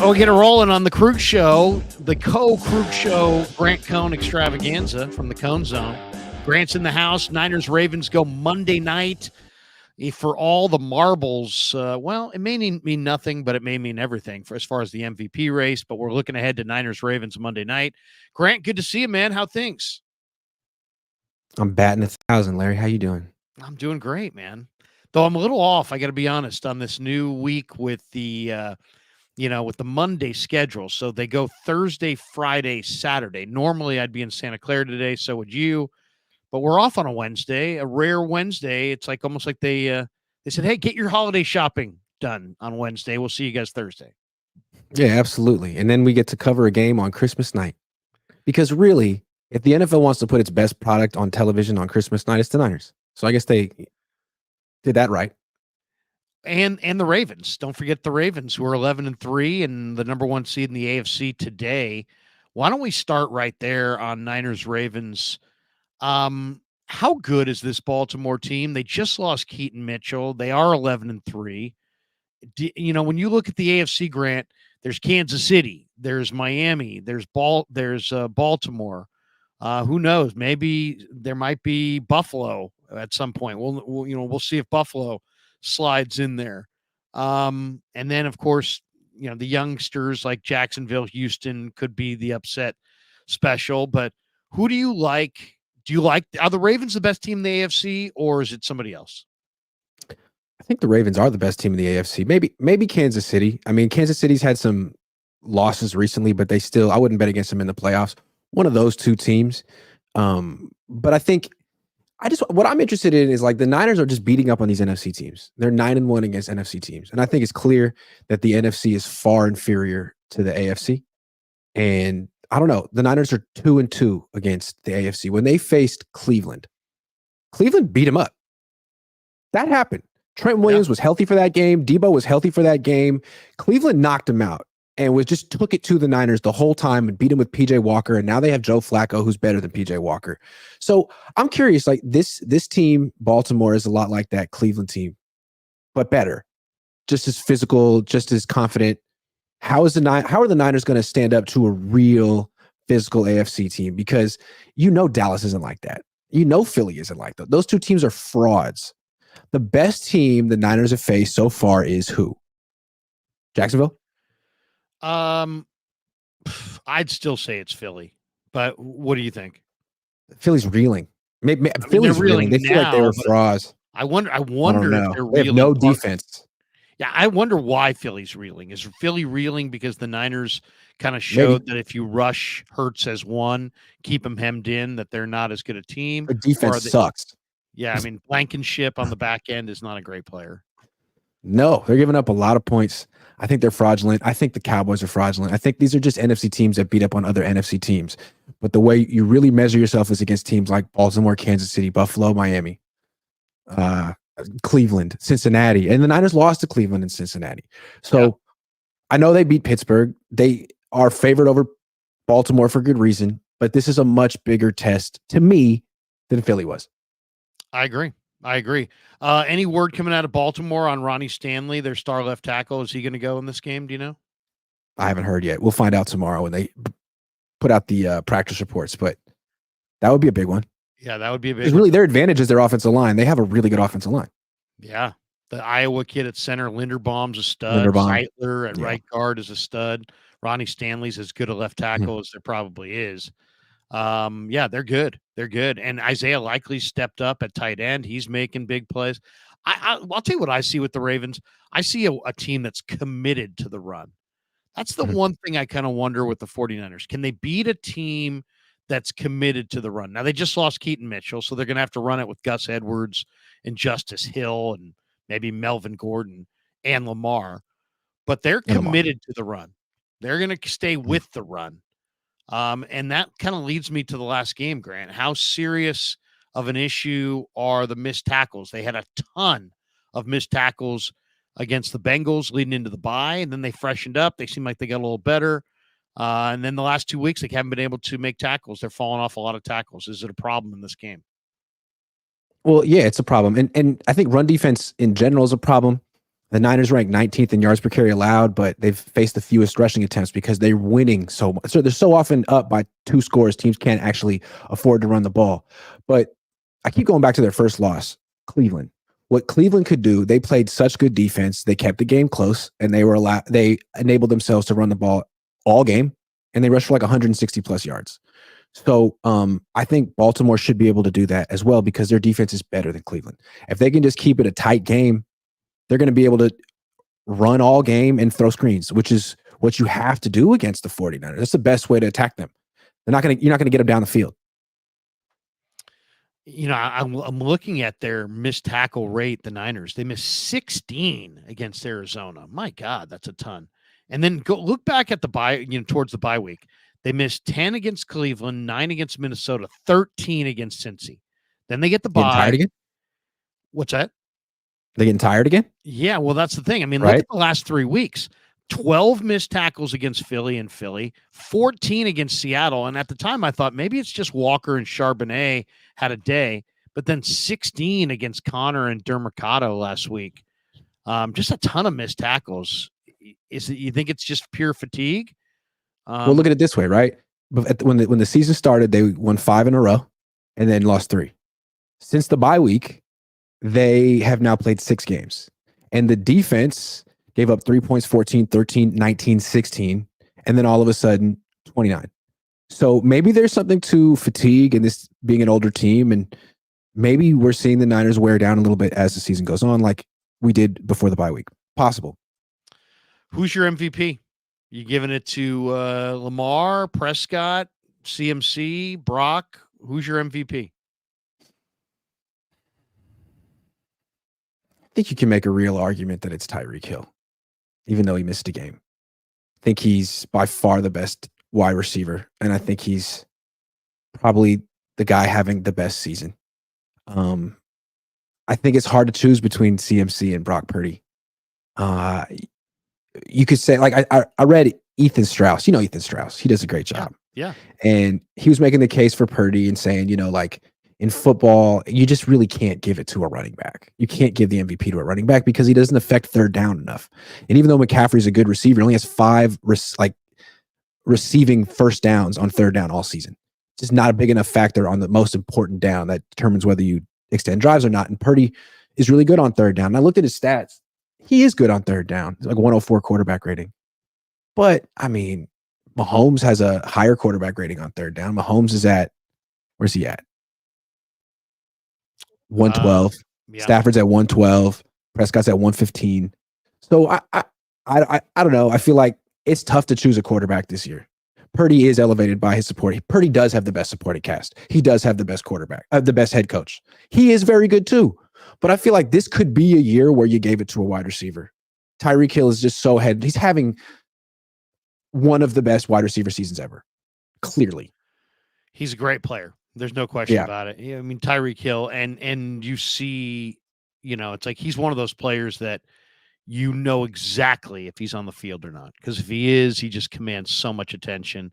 Oh, we get it rolling on the Krug Show, the Krug Show, Grant Cohn extravaganza from the Cohn Zone. Grant's in the house. Niners Ravens go Monday night for all the marbles. Well, it may mean nothing, but it may mean everything for as far as the MVP race. But we're looking ahead to Niners Ravens Monday night. Grant, good to see you, man. How things? I'm batting 1,000, Larry. How you doing? I'm doing great, man. Though I'm a little off, I got to be honest, on this new week with the with the Monday schedule. So they go Thursday, Friday, Saturday. Normally I'd be in Santa Clara today. So would you, but we're off on a Wednesday, a rare Wednesday. It's like almost like they said, hey, get your holiday shopping done on Wednesday. We'll see you guys Thursday. Yeah, absolutely. And then we get to cover a game on Christmas night. Because really, if the NFL wants to put its best product on television on Christmas night, it's the Niners. So I guess they did that right. And the Ravens. Don't forget the Ravens, who are 11-3 and the number one seed in the AFC today. Why don't we start right there on Niners Ravens? How good is this Baltimore team? They just lost Keaton Mitchell. They are 11-3. When you look at the AFC, Grant, there's Kansas City, there's Miami, there's Baltimore. Who knows? Maybe there might be Buffalo at some point. We'll see if Buffalo slides in there. And then, of course, the youngsters like Jacksonville, Houston could be the upset special. But who do you like? Are the Ravens the best team in the AFC, or is it somebody else? I think the Ravens are the best team in the AFC. Maybe Kansas City. I mean, Kansas City's had some losses recently, but I wouldn't bet against them in the playoffs. One of those two teams. But I think what I'm interested in is like the Niners are just beating up on these NFC teams. They're 9-1 against NFC teams. And I think it's clear that the NFC is far inferior to the AFC. And I don't know. The Niners are 2-2 against the AFC. When they faced Cleveland beat them up. That happened. Trent Williams was healthy for that game. Debo was healthy for that game. Cleveland knocked him out and just took it to the Niners the whole time and beat him with PJ Walker. And now they have Joe Flacco, who's better than PJ Walker. So I'm curious, like this team, Baltimore, is a lot like that Cleveland team, but better, just as physical, just as confident. How are the Niners going to stand up to a real physical AFC team? Because Dallas isn't like that. Philly isn't like that. Those two teams are frauds. The best team the Niners have faced so far is who? Jacksonville? I'd still say it's Philly, but what do you think? Philly's reeling. Philly's reeling. They feel like they were frauds. I wonder if they're reeling. They have no defense. Yeah, I wonder why Philly's reeling. Is Philly reeling because the Niners kind of showed that if you rush Hurts as one, keep him hemmed in, that they're not as good a team? Their defense sucks. Yeah, I mean, Blankenship on the back end is not a great player. No, they're giving up a lot of points. I think they're fraudulent. I think the Cowboys are fraudulent. I think these are just NFC teams that beat up on other NFC teams. But the way you really measure yourself is against teams like Baltimore, Kansas City, Buffalo, Miami, Cleveland, Cincinnati. And the Niners lost to Cleveland and Cincinnati. So I know they beat Pittsburgh. They are favored over Baltimore for good reason. But this is a much bigger test to me than Philly was. I agree. Any word coming out of Baltimore on Ronnie Stanley, their star left tackle? Is he going to go in this game? Do you know? I haven't heard yet. We'll find out tomorrow when they put out the practice reports, but that would be a big one. Yeah, that would be a big one. Really, their advantage is their offensive line. They have a really good offensive line. Yeah. The Iowa kid at center, Linderbaum's a stud. Zeitler at right guard is a stud. Ronnie Stanley's as good a left tackle as there probably is. They're good. And Isaiah Likely stepped up at tight end. He's making big plays. I'll tell you what I see with the Ravens. I see a team that's committed to the run. That's the one thing I kind of wonder with the 49ers. Can they beat a team that's committed to the run? Now, they just lost Keaton Mitchell, so they're going to have to run it with Gus Edwards and Justice Hill and maybe Melvin Gordon and Lamar. But they're committed to the run. They're going to stay with the run. And that kind of leads me to the last game, Grant. How serious of an issue are the missed tackles? They had a ton of missed tackles against the Bengals leading into the bye, and then they freshened up. They seem like they got a little better. And then the last 2 weeks, they haven't been able to make tackles. They're falling off a lot of tackles. Is it a problem in this game? Well, yeah, it's a problem. And I think run defense in general is a problem. The Niners rank 19th in yards per carry allowed, but they've faced the fewest rushing attempts because they're winning so much. So they're so often up by 2 scores, teams can't actually afford to run the ball. But I keep going back to their first loss, Cleveland. What Cleveland could do, they played such good defense. They kept the game close, and they enabled themselves to run the ball all game, and they rushed for like 160 plus yards. So I think Baltimore should be able to do that as well because their defense is better than Cleveland. If they can just keep it a tight game, they're going to be able to run all game and throw screens, which is what you have to do against the 49ers. That's the best way to attack them. You're not going to get them down the field. I'm looking at their missed tackle rate, the Niners. They missed 16 against Arizona. My God, that's a ton. And then go look back at the bye, towards the bye week. They missed 10 against Cleveland, 9 against Minnesota, 13 against Cincy. Then they get the bye. Getting tired again? What's that? They getting tired again? Yeah, well, that's the thing. I mean, right? Look at the last 3 weeks. 12 missed tackles against Philly, 14 against Seattle. And at the time, I thought maybe it's just Walker and Charbonnet had a day, but then 16 against Connor and Dermercado last week. Just a ton of missed tackles. You think it's just pure fatigue? Well, look at it this way, right? When the season started, they won 5 in a row and then lost 3. Since the bye week, they have now played 6 games. And the defense gave up 3 points, 14, 13, 19, 16, and then all of a sudden 29. So maybe there's something to fatigue and this being an older team, and maybe we're seeing the Niners wear down a little bit as the season goes on, like we did before the bye week. Possible. Who's your MVP? You giving it to Lamar, Prescott, CMC, Brock? Who's your MVP? I think you can make a real argument that it's Tyreek Hill, even though he missed a game. I think he's by far the best wide receiver, and I think he's probably the guy having the best season. I think it's hard to choose between CMC and Brock Purdy. You could say, like, I read Ethan Strauss. You know Ethan Strauss. He does a great job. Yeah. And he was making the case for Purdy and saying, like, in football, you just really can't give it to a running back. You can't give the MVP to a running back because he doesn't affect third down enough. And even though McCaffrey's a good receiver, he only has 5 receiving first downs on third down all season. It's just not a big enough factor on the most important down that determines whether you extend drives or not. And Purdy is really good on third down. And I looked at his stats. He is good on third down. It's like 104 quarterback rating. But, I mean, Mahomes has a higher quarterback rating on third down. Mahomes is at, where's he at? 112. Yeah. Stafford's at 112. Prescott's at 115. So I don't know. I feel like it's tough to choose a quarterback this year. Purdy is elevated by his support. Purdy does have the best supporting cast. He does have the best quarterback, the best head coach. He is very good too. But I feel like this could be a year where you gave it to a wide receiver. Tyreek Hill is just so he's having one of the best wide receiver seasons ever. Clearly. He's a great player. There's no question about it. I mean, Tyreek Hill, and you see, it's like he's one of those players that exactly if he's on the field or not. Because if he is, he just commands so much attention.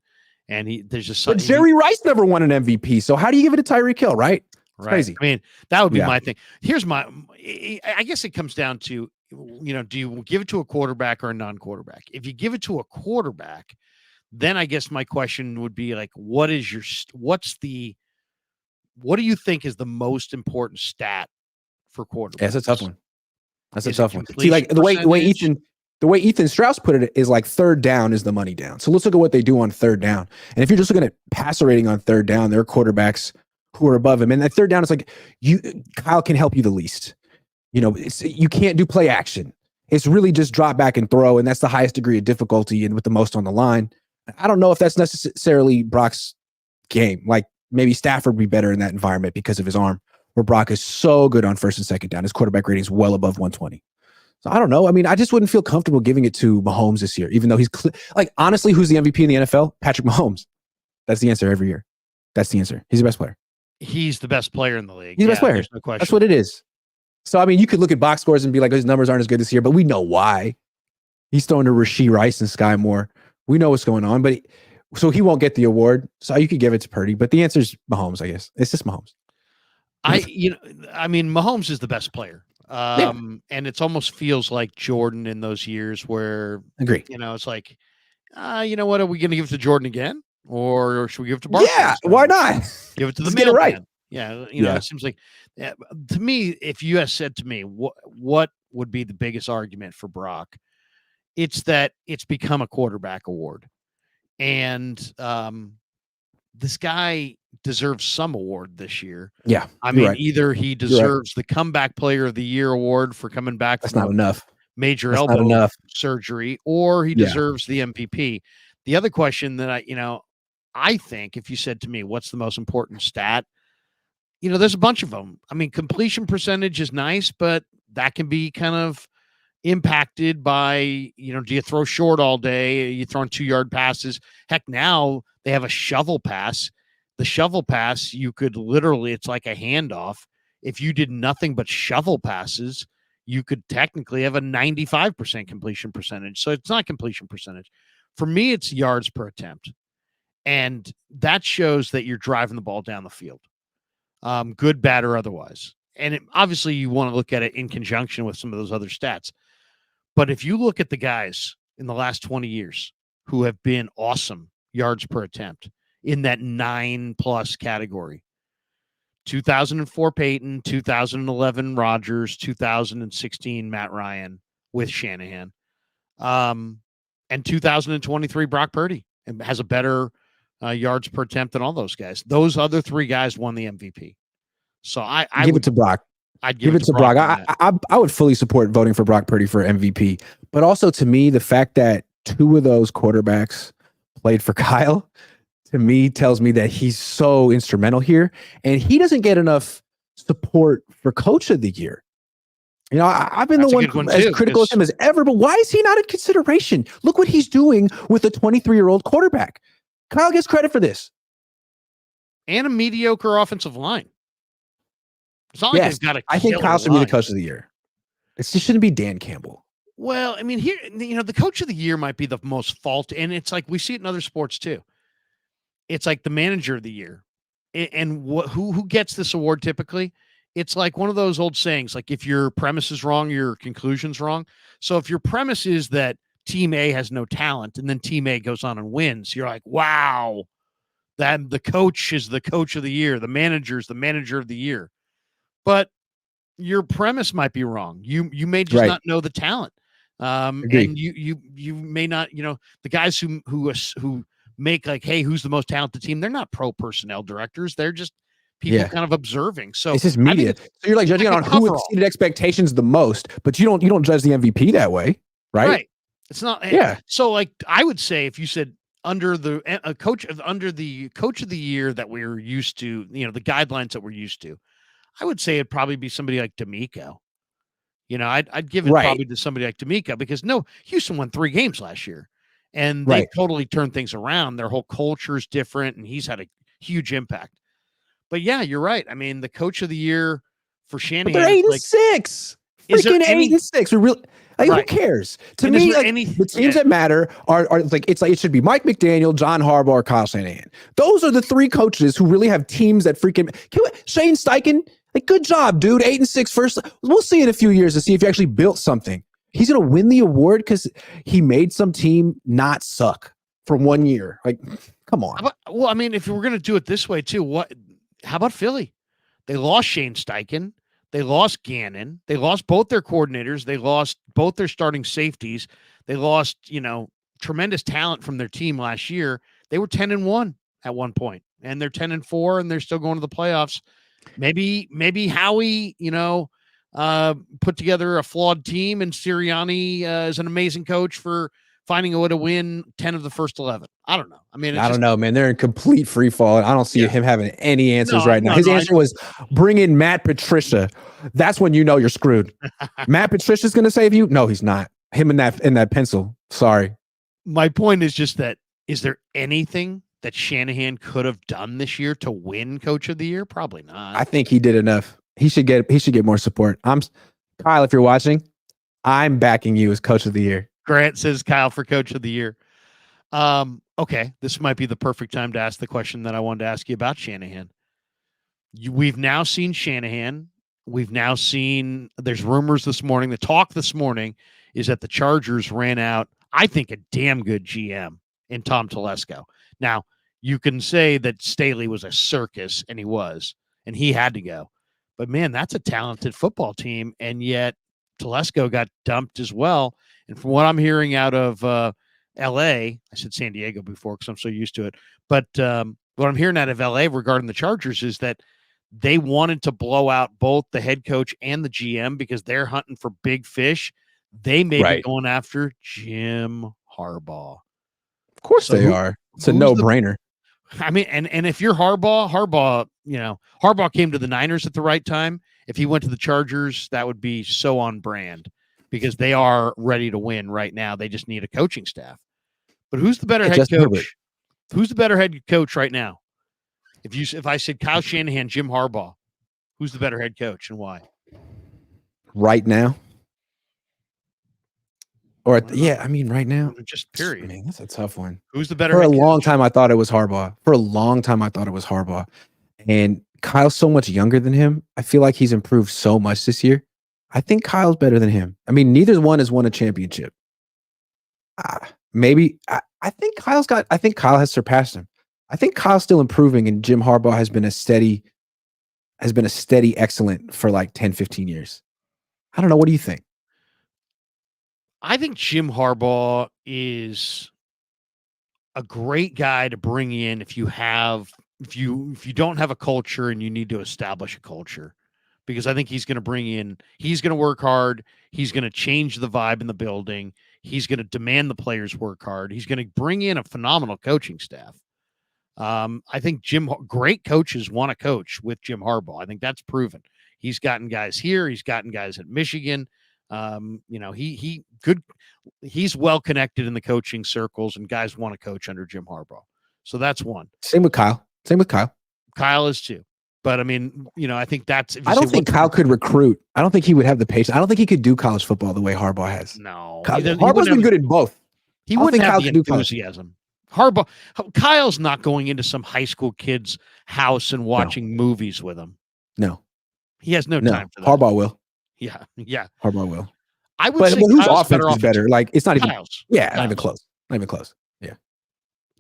And there's just something. But Jerry Rice never won an MVP. So how do you give it to Tyreek Hill, right? It's crazy. I mean, that would be my thing. I guess it comes down to, do you give it to a quarterback or a non-quarterback? If you give it to a quarterback, then I guess my question would be like, what do you think is the most important stat for quarterbacks? Yeah, that's a tough one. That's a tough one. See, like the way Ethan Strauss put it is like third down is the money down. So let's look at what they do on third down. And if you're just looking at passer rating on third down, there are quarterbacks who are above him. And that third down is like Kyle can help you the least. You can't do play action. It's really just drop back and throw, and that's the highest degree of difficulty and with the most on the line. I don't know if that's necessarily Brock's game. Like maybe Stafford would be better in that environment because of his arm, where Brock is so good on first and second down. His quarterback rating is well above 120. So I don't know. I mean, I just wouldn't feel comfortable giving it to Mahomes this year, even though he's honestly, who's the MVP in the NFL? Patrick Mahomes. That's the answer every year. That's the answer. He's the best player. He's the best player in the league. He's the best player. There's no question. That's what it is. So, I mean, you could look at box scores and be like, his numbers aren't as good this year, but we know why. He's throwing to Rashee Rice and Sky Moore. We know what's going on, so he won't get the award. So you could give it to Purdy, but the answer is Mahomes, I guess. It's just Mahomes. I mean, Mahomes is the best player. And it's almost feels like Jordan in those years where, Agree. it's like, you know what? Are we going to give it to Jordan again? Or should we give it to Barkley? Yeah, why not? Give it to the Let's get it right. mailman. Yeah, it seems like, to me, if you had said to me, what would be the biggest argument for Brock? It's that it's become a quarterback award. And this guy deserves some award this year. Yeah, I mean, right. either he deserves the comeback player of the year award for coming back That's from not enough. major That's elbow not enough. surgery, or he deserves the MVP. The other question that I think if you said to me, what's the most important stat? There's a bunch of them. I mean, completion percentage is nice, but that can be kind of impacted by, do you throw short all day? Are you throwing 2-yard passes? Heck, now they have a shovel pass. The shovel pass, you could literally, it's like a handoff. If you did nothing but shovel passes, you could technically have a 95% completion percentage. So it's not completion percentage. For me, it's yards per attempt. And that shows that you're driving the ball down the field. Good, bad, or otherwise. And obviously you want to look at it in conjunction with some of those other stats. But if you look at the guys in the last 20 years who have been awesome yards per attempt in that 9+ category, 2004 Peyton, 2011 Rodgers, 2016 Matt Ryan with Shanahan, and 2023 Brock Purdy has a better yards per attempt than all those guys. Those other 3 guys won the MVP. So I give it to Brock. I'd give it to Brock. I would fully support voting for Brock Purdy for MVP. But also, to me, the fact that 2 of those quarterbacks played for Kyle, to me, tells me that he's so instrumental here. And he doesn't get enough support for Coach of the Year. I've been the one as critical as him as ever, but why is he not in consideration? Look what he's doing with a 23-year-old quarterback. Kyle gets credit for this. And a mediocre offensive line. It's not like they've got I think Kyle should be the Coach of the Year. It shouldn't be Dan Campbell. Well, I mean, here, the Coach of the Year might be the most fault, and it's like we see it in other sports too. It's like the Manager of the Year, and who gets this award typically? It's like one of those old sayings, like if your premise is wrong, your conclusion's wrong. So if your premise is that Team A has no talent, and then Team A goes on and wins, you're like, wow, that the coach is the Coach of the Year, the manager is the Manager of the Year. But your premise might be wrong. You may just not know the talent, and you may not. The guys who make like, hey, who's the most talented team? They're not pro personnel directors. They're just people kind of observing. So it's just media. So you're like judging on who exceeded expectations the most, but you don't judge the MVP that way, right? Right. It's not. Yeah. So like I would say if you said under the Coach of the Year that we're used to, the guidelines that we're used to. I would say it'd probably be somebody like D'Amico. I'd give it probably to somebody like D'Amico because Houston won 3 games last year, and they totally turned things around. Their whole culture is different, and he's had a huge impact. But yeah, you're right. I mean, the Coach of the Year for Shanahan, but they're 8-6. Freaking 8-6. We're really who cares? To me, the teams that matter are like it should be Mike McDaniel, John Harbaugh, or Kyle Shanahan. Those are the 3 coaches who really have teams that freaking. Shane Steichen. Like, good job, dude. 8-6 first. We'll see in a few years to see if you actually built something. He's going to win the award because he made some team not suck for 1 year. Like, come on. Well, I mean, if we're going to do it this way too, how about Philly? They lost Shane Steichen. They lost Gannon. They lost both their coordinators. They lost both their starting safeties. They lost, tremendous talent from their team last year. They were 10-1 at one point, and they're 10-4, and they're still going to the playoffs. Maybe Howie, put together a flawed team, and Sirianni is an amazing coach for finding a way to win 10 of the first 11. I don't know. I mean, I don't know, man. They're in complete free fall, and I don't see him having any answers right now. His answer was bring in Matt Patricia. That's when you know you're screwed. Matt Patricia's going to save you? No, he's not. Him and that pencil. Sorry. My point is just that, is there anything that Shanahan could have done this year to win Coach of the Year? Probably not. I think he did enough. He should get more support. Kyle, if you're watching, I'm backing you as Coach of the Year. Grant says Kyle for Coach of the Year. Okay, this might be the perfect time to ask the question that I wanted to ask you about Shanahan. We've now seen Shanahan we've now seen, there's rumors this morning, the talk this morning is that the Chargers ran out, I think, a damn good GM in Tom Telesco. Now, you can say that Staley was a circus, and he was, and he had to go. But man, that's a talented football team, and yet Telesco got dumped as well. And from what I'm hearing out of L.A., I said San Diego before because I'm so used to it, but what I'm hearing out of L.A. regarding the Chargers is that they wanted to blow out both the head coach and the GM because they're hunting for big fish. They may be going after Jim Harbaugh. Of course they are. It's a no-brainer. I mean, and if you're Harbaugh, you know, Harbaugh came to the Niners at the right time. If he went to the Chargers, that would be so on brand because they are ready to win right now. They just need a coaching staff. But who's the better head coach? Who's the better head coach right now? If I said Kyle Shanahan, Jim Harbaugh, who's the better head coach and why? Right now? Or I mean, right now, just period. I mean, that's a tough one. Who's the better? For a long time, I thought it was Harbaugh. And Kyle's so much younger than him. I feel like he's improved so much this year. I think Kyle's better than him. I mean, neither one has won a championship. Maybe I think Kyle has surpassed him. I think Kyle's still improving, and Jim Harbaugh has been a steady excellent for like 10, 15 years. I don't know. What do you think? I think Jim Harbaugh is a great guy to bring in if you don't have a culture and you need to establish a culture, because I think he's going to work hard. He's going to change the vibe in the building. He's going to demand the players work hard. He's going to bring in a phenomenal coaching staff. I think great coaches want to coach with Jim Harbaugh. I think that's proven. He's gotten guys here. He's gotten guys at Michigan. He's well connected in the coaching circles, and guys want to coach under Jim Harbaugh. So that's one. Same with Kyle. Kyle is too. But I mean, I think that's. I don't think Kyle could recruit. I don't think he would have the patience. I don't think he could do college football the way Harbaugh has. No, Harbaugh's been good in both. He wouldn't have the enthusiasm. Kyle's not going into some high school kid's house and watching movies with him. No, he has no time for that. Harbaugh will. Yeah. Harbaugh will. I would say whose offense is better? Like, it's not even. Kyle's. Not even close. Yeah,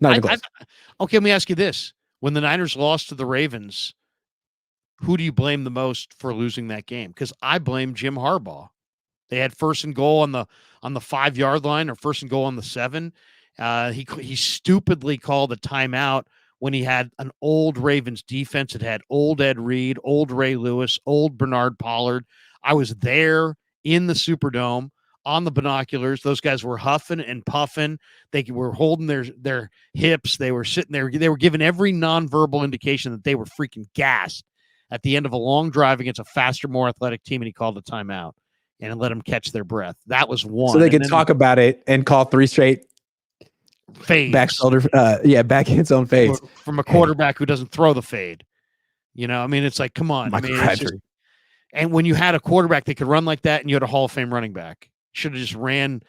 not even close. Okay, let me ask you this: when the Niners lost to the Ravens, who do you blame the most for losing that game? Because I blame Jim Harbaugh. They had first and goal on the 5-yard line, or first and goal on the 7. He stupidly called a timeout when he had an old Ravens defense. It had old Ed Reed, old Ray Lewis, old Bernard Pollard. I was there in the Superdome on the binoculars. Those guys were huffing and puffing. They were holding their hips. They were sitting there. They were giving every nonverbal indication that they were freaking gassed at the end of a long drive against a faster, more athletic team, and he called a timeout and let them catch their breath. That was one. So they could talk about it and call 3 straight fades. Back shoulder, backhand zone fades. From a quarterback who doesn't throw the fade. I mean, it's like, come on. And when you had a quarterback that could run like that and you had a Hall of Fame running back, should have just ran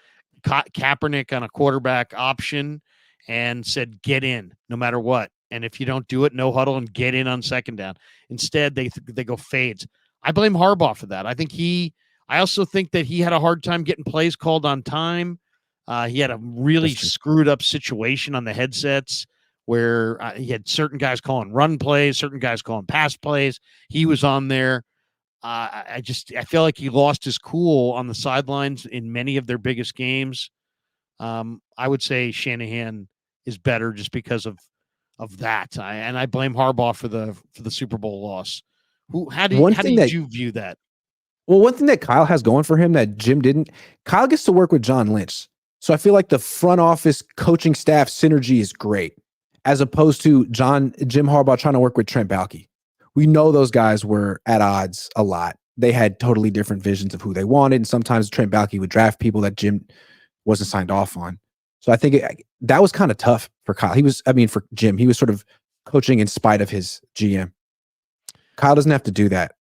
Kaepernick on a quarterback option and said, get in no matter what. And if you don't do it, no huddle and get in on second down. Instead, they go fades. I blame Harbaugh for that. I also think that he had a hard time getting plays called on time. He had a really screwed up situation on the headsets where he had certain guys calling run plays, certain guys calling pass plays. He was on there. I feel like he lost his cool on the sidelines in many of their biggest games. I would say Shanahan is better just because of that. I blame Harbaugh for the Super Bowl loss. How did you view that? Well, one thing that Kyle has going for him that Jim didn't, Kyle gets to work with John Lynch. So I feel like the front office coaching staff synergy is great, as opposed to Jim Harbaugh trying to work with Trent Baalke. We know those guys were at odds a lot. They had totally different visions of who they wanted, and sometimes Trent Baalke would draft people that Jim wasn't signed off on. So I think that was kind of tough for Kyle. For Jim, he was sort of coaching in spite of his GM. Kyle doesn't have to do that.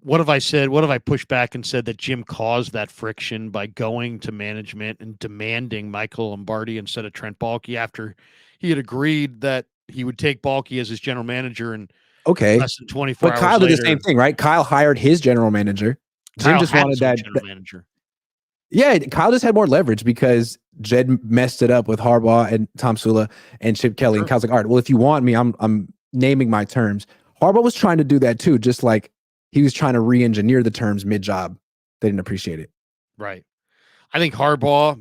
What have I said? What have I pushed back and said that Jim caused that friction by going to management and demanding Michael Lombardi instead of Trent Baalke after he had agreed that he would take Baalke as his general manager? And Okay. Less than 24 But hours Kyle did the same later, thing, right? Kyle hired his general manager. Jim Kyle just had wanted his own that. general manager. Yeah, Kyle just had more leverage because Jed messed it up with Harbaugh and Tom Sula and Chip Kelly. And Kyle's like, all right, well, if you want me, I'm naming my terms. Harbaugh was trying to do that too, just like he was trying to re-engineer the terms mid-job. They didn't appreciate it. Right. I think Harbaugh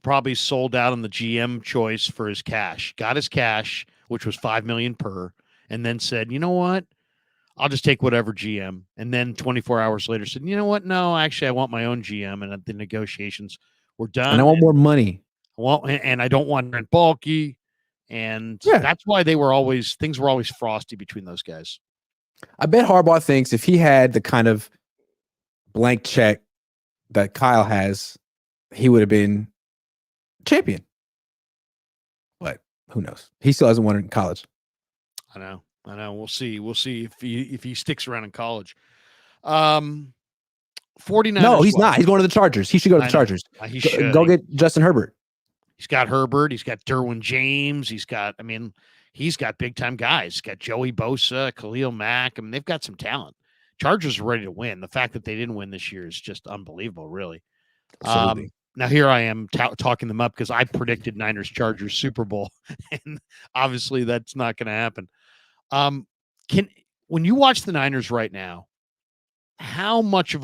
probably sold out on the GM choice for his cash. Got his cash, which was $5 million per, and then said, you know what? I'll just take whatever GM. And then 24 hours later said, you know what? No, actually, I want my own GM. And the negotiations were done. And I want more money. And I don't want Brent Balky. And Yeah. that's why things were always frosty between those guys. I bet Harbaugh thinks if he had the kind of blank check that Kyle has, he would have been champion. But who knows? He still hasn't won it in college. I know. We'll see. We'll see if he sticks around in college. 49ers. No, he's not. He's going to the Chargers. He should go to the Chargers. He should. Go get Justin Herbert. He's got Herbert. He's got Derwin James. He's got big time guys. He's got Joey Bosa, Khalil Mack. I mean, they've got some talent. Chargers are ready to win. The fact that they didn't win this year is just unbelievable, really. Absolutely. Now here I am talking them up because I predicted Niners Chargers Super Bowl, and obviously that's not going to happen. When you watch the Niners right now, how much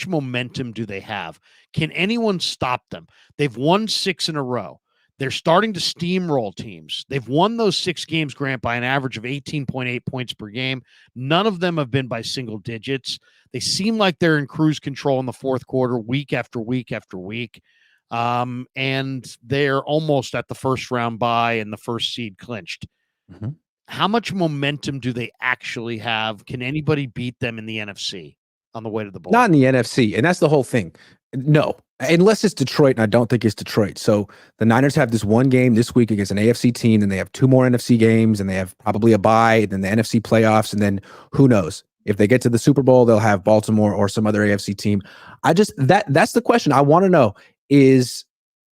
momentum do they have? Can anyone stop them? They've won 6 in a row. They're starting to steamroll teams. They've won those 6 games, Grant, by an average of 18.8 points per game. None of them have been by single digits. They seem like they're in cruise control in the fourth quarter, week after week after week. And they're almost at the first round bye and the first seed clinched. Mm-hmm. How much momentum do they actually have? Can anybody beat them in the NFC on the way to the bowl? Not in the NFC, and that's the whole thing. No, unless it's Detroit, and I don't think it's Detroit. So the Niners have this one game this week against an AFC team, then they have 2 more NFC games, and they have probably a bye, and then the NFC playoffs, and then who knows? If they get to the Super Bowl, they'll have Baltimore or some other AFC team. That's the question I want to know. Is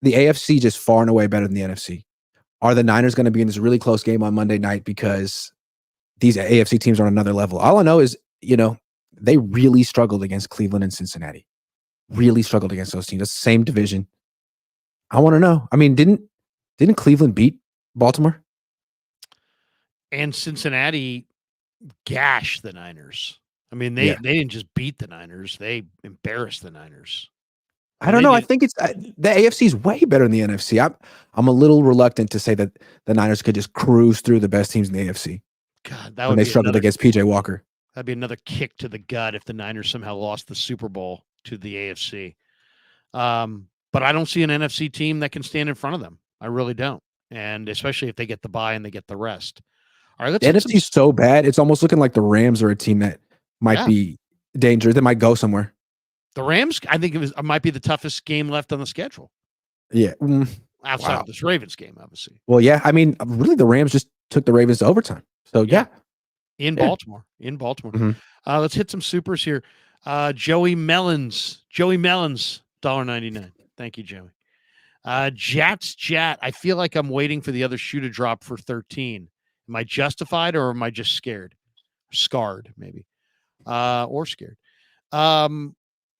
the AFC just far and away better than the NFC? Are the Niners going to be in this really close game on Monday night because these AFC teams are on another level? All I know is, they really struggled against Cleveland and Cincinnati. Really struggled against those teams. It's the same division. I want to know. I mean, didn't Cleveland beat Baltimore? And Cincinnati gashed the Niners. I mean, they didn't just beat the Niners. They embarrassed the Niners. I don't know. I think it's the AFC is way better than the NFC. I'm a little reluctant to say that the Niners could just cruise through the best teams in the AFC. God, that when they struggled against PJ Walker. That'd be another kick to the gut if the Niners somehow lost the Super Bowl to the AFC. But I don't see an NFC team that can stand in front of them. I really don't. And especially if they get the bye and they get the rest. All right, the NFC is so bad. It's almost looking like the Rams are a team that might be dangerous. They might go somewhere. The Rams, I think it might be the toughest game left on the schedule. Yeah. Outside of this Ravens game, obviously. Well, yeah. I mean, really, the Rams just took the Ravens to overtime. So, yeah. In Baltimore. Mm-hmm. Let's hit some supers here. Joey Mellons, $1.99. Thank you, Joey. Jats Jat. I feel like I'm waiting for the other shoe to drop for 13. Am I justified or am I just scared? Scarred, maybe. Or scared.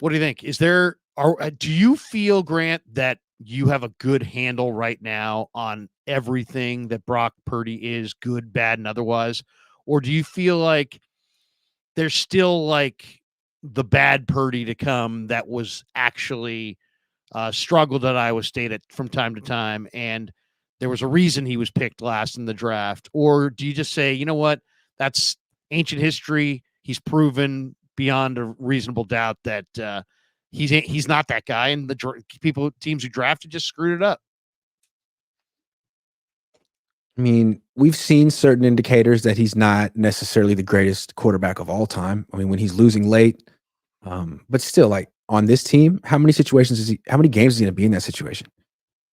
What do you think? Do you feel, Grant, that you have a good handle right now on everything that Brock Purdy is, good, bad, and otherwise? Or do you feel like there's still like the bad Purdy to come that was actually struggled at Iowa State from time to time, and there was a reason he was picked last in the draft? Or do you just say, you know what, that's ancient history. He's proven beyond a reasonable doubt that he's not that guy, and the teams who drafted just screwed it up? I mean, we've seen certain indicators that he's not necessarily the greatest quarterback of all time. I mean, when he's losing late, but still, like on this team, how many games is he going to be in that situation?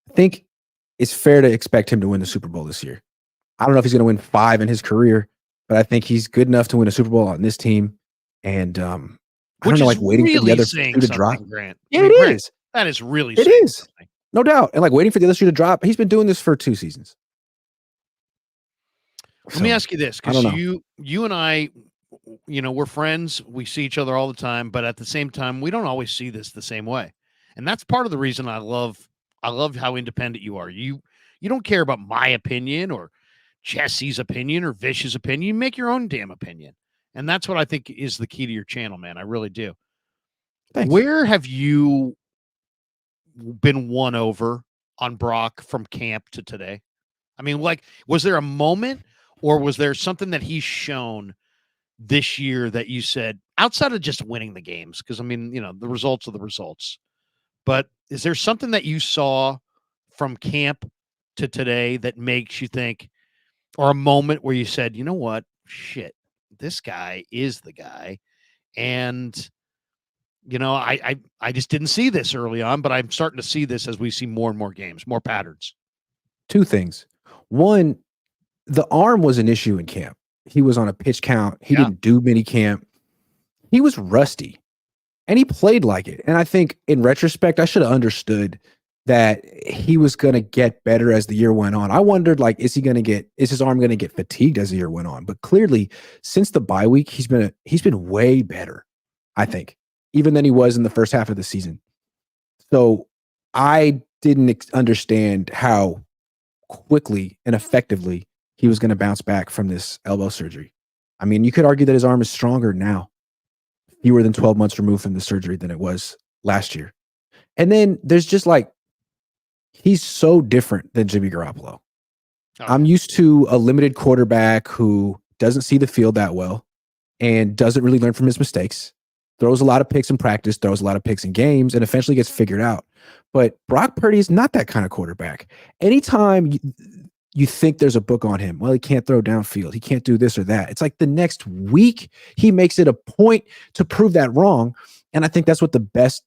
I think it's fair to expect him to win the Super Bowl this year. I don't know if he's going to win 5 in his career, but I think he's good enough to win a Super Bowl on this team. And I don't know, like waiting for the other shoe to drop. Grant. Yeah, it is. That is really it is something. No doubt. And like waiting for the other shoe to drop. He's been doing this for 2 seasons. Let me ask you this, I don't because know. you and I, we're friends. We see each other all the time, but at the same time, we don't always see this the same way. And that's part of the reason I love how independent you are. You don't care about my opinion or Jesse's opinion or Vish's opinion. You make your own damn opinion. And that's what I think is the key to your channel, man. I really do. Thanks. Where have you been won over on Brock from camp to today? I mean, like, was there a moment or was there something that he's shown this year that you said, outside of just winning the games? Because, I mean, the results are the results. But is there something that you saw from camp to today that makes you think, or a moment where you said, you know what? Shit, this guy is the guy. And, I just didn't see this early on, but I'm starting to see this as we see more and more games, more patterns. Two things. One, the arm was an issue in camp. He was on a pitch count. He didn't do mini camp. He was rusty and he played like it. And I think in retrospect, I should have understood that he was going to get better as the year went on. I wondered, like, is his arm going to get fatigued as the year went on? But clearly, since the bye week, he's been way better, I think, even than he was in the first half of the season. So I didn't understand how quickly and effectively he was going to bounce back from this elbow surgery. I mean, you could argue that his arm is stronger now, fewer than 12 months removed from the surgery, than it was last year. And then there's just like, he's so different than Jimmy Garoppolo. I'm used to a limited quarterback who doesn't see the field that well and doesn't really learn from his mistakes, throws a lot of picks in practice, throws a lot of picks in games, and eventually gets figured out. But Brock Purdy is not that kind of quarterback. Anytime you think there's a book on him, well, he can't throw downfield, he can't do this or that, it's like the next week he makes it a point to prove that wrong. And I think that's what the best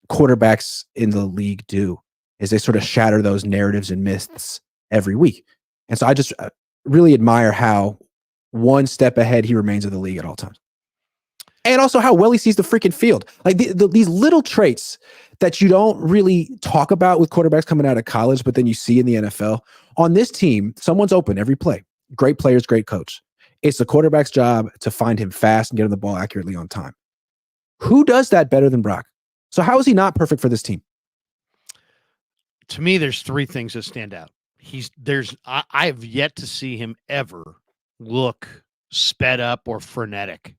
quarterbacks in the league do, is they sort of shatter those narratives and myths every week. And so I just really admire how one step ahead he remains of the league at all times. And also how well he sees the freaking field. Like these little traits that you don't really talk about with quarterbacks coming out of college, but then you see in the NFL. On this team, someone's open every play. Great players, great coach. It's the quarterback's job to find him fast and get him the ball accurately on time. Who does that better than Brock? So how is he not perfect for this team? To me, there's three things that stand out. I have yet to see him ever look sped up or frenetic.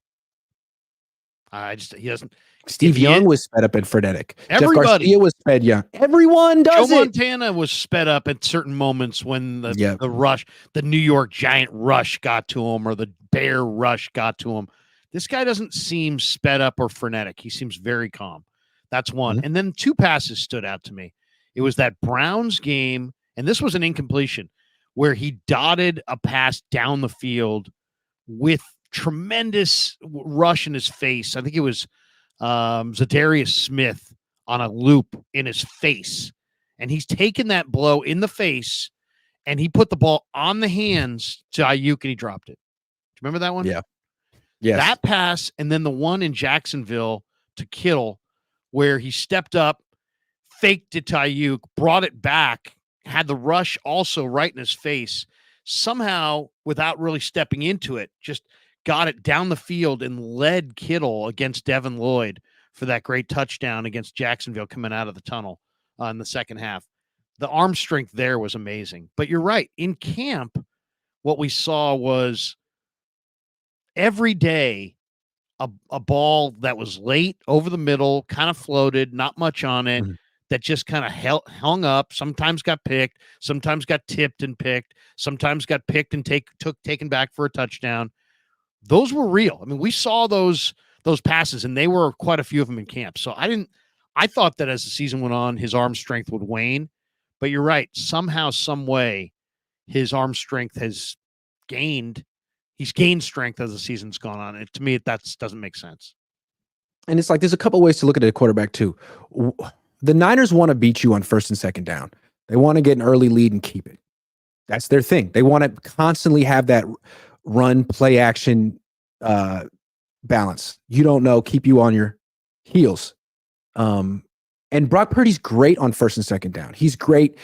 He doesn't. Steve Young was sped up and frenetic. Everybody. Jeff Garcia was sped young. Everyone does Joe it. Montana was sped up at certain moments when the rush, the New York Giant rush got to him, or the Bear rush got to him. This guy doesn't seem sped up or frenetic. He seems very calm. That's one. Mm-hmm. And then two passes stood out to me. It was that Browns game, and this was an incompletion, where he dotted a pass down the field with tremendous rush in his face. I think it was Zadarius Smith on a loop in his face. And he's taken that blow in the face, and he put the ball on the hands to Ayuk, and he dropped it. Do you remember that one? Yeah. Yes. That pass, and then the one in Jacksonville to Kittle, where he stepped up, faked it to Ayuk, brought it back, had the rush also right in his face, somehow, without really stepping into it, just got it down the field and led Kittle against Devin Lloyd for that great touchdown against Jacksonville coming out of the tunnel in the second half. The arm strength there was amazing. But you're right. In camp, what we saw was every day a ball that was late, over the middle, kind of floated, not much on it, that just kind of hung up, sometimes got picked, sometimes got tipped and picked, sometimes got picked and taken back for a touchdown. Those were real. I mean, we saw those passes, and they were quite a few of them in camp. So I thought that as the season went on, his arm strength would wane. But you're right. Somehow, some way, his arm strength has gained. He's gained strength as the season's gone on. And to me, that doesn't make sense. And it's like there's a couple ways to look at a quarterback too. The Niners want to beat you on first and second down. They want to get an early lead and keep it. That's their thing. They want to constantly have that run, play action balance. You don't know, keep you on your heels. And Brock Purdy's great on first and second down. He's great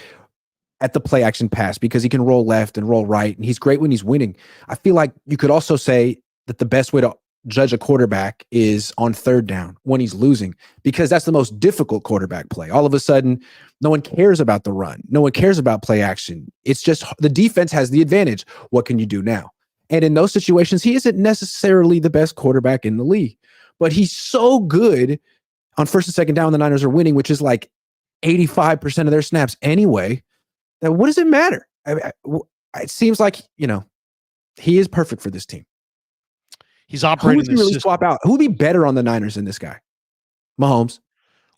at the play action pass because he can roll left and roll right, and he's great when he's winning. I feel like you could also say that the best way to judge a quarterback is on third down when he's losing, because that's the most difficult quarterback play. All of a sudden, no one cares about the run. No one cares about play action. It's just the defense has the advantage. What can you do now? And in those situations, he isn't necessarily the best quarterback in the league, but he's so good on first and second down. The Niners are winning, which is like 85% of their snaps anyway. That what does it matter? It seems like, he is perfect for this team. He's operating. Who would you really swap out? Who would be better on the Niners than this guy? Mahomes.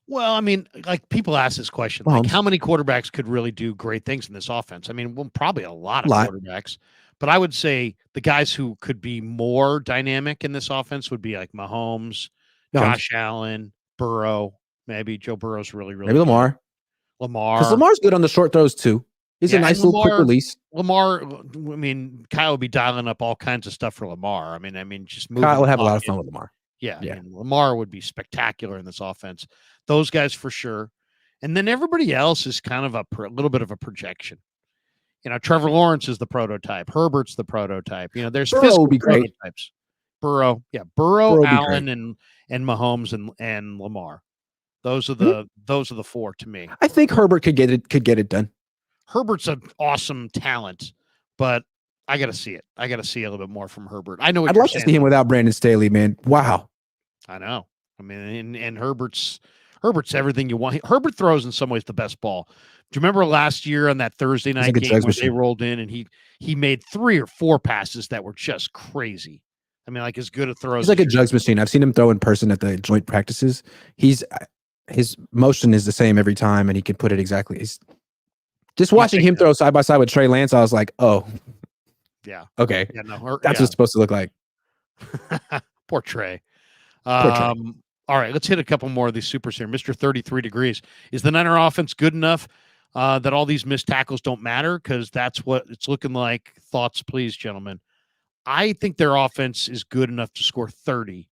Well, I mean, like people ask this question, Mahomes. like how many quarterbacks could really do great things in this offense? I mean, well, probably a lot of quarterbacks, but I would say the guys who could be more dynamic in this offense would be like Mahomes, Josh Allen, Burrow, maybe Joe Burrow's really maybe Lamar. Good. Lamar. Because Lamar's good on the short throws too. He's a nice little quick release. Lamar, I mean, Kyle would be dialing up all kinds of stuff for Lamar. I mean, just moving. Kyle would have a lot of fun with Lamar. Yeah. I mean, Lamar would be spectacular in this offense. Those guys for sure. And then everybody else is kind of a little bit of a projection. Trevor Lawrence is the prototype. Herbert's the prototype. There's physical prototypes. Burrow, Allen, and Mahomes and Lamar. Those are the four to me. I think Herbert could get it done. Herbert's an awesome talent, but I got to see it. I got to see a little bit more from Herbert. I know what I'd like to see him without Brandon Staley, man. Wow. I know. I mean, and Herbert's everything you want. Herbert throws in some ways the best ball. Do you remember last year on that Thursday night game where they rolled in and he made 3 or 4 passes that were just crazy? I mean, like as good a throw. He's like a jugs machine. I've seen him throw in person at the joint practices. His motion is the same every time, and he can put it exactly. Just watching him throw side by side with Trey Lance, I was like, oh, yeah, okay, that's what it's supposed to look like. Poor Trey. All right, let's hit a couple more of these supers here. Mr. 33 degrees. Is the Niner offense good enough that all these missed tackles don't matter? Because that's what it's looking like. Thoughts, please, gentlemen. I think their offense is good enough to score 30,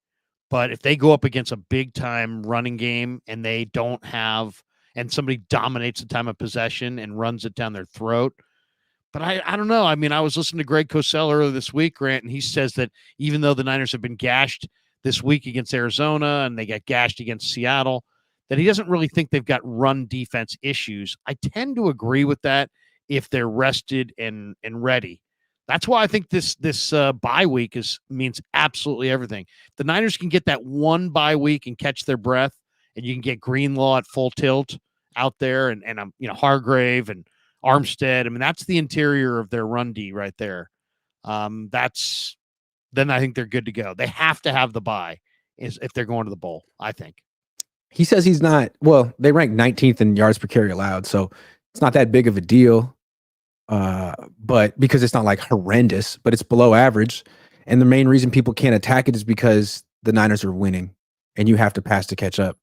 but if they go up against a big-time running game and they don't have and somebody dominates the time of possession and runs it down their throat. But I don't know. I mean, I was listening to Greg Cosell earlier this week, Grant, and he says that even though the Niners have been gashed this week against Arizona and they got gashed against Seattle, that he doesn't really think they've got run defense issues. I tend to agree with that if they're rested and ready. That's why I think this bye week means absolutely everything. The Niners can get that one bye week and catch their breath, and you can get Greenlaw at full tilt out there, and Hargrave and Armstead. I mean, that's the interior of their run D right there. Then I think they're good to go. They have to have the bye if they're going to the bowl, I think. He says he's not. Well, they rank 19th in yards per carry allowed, so it's not that big of a deal. But because it's not like horrendous, but it's below average. And the main reason people can't attack it is because the Niners are winning and you have to pass to catch up.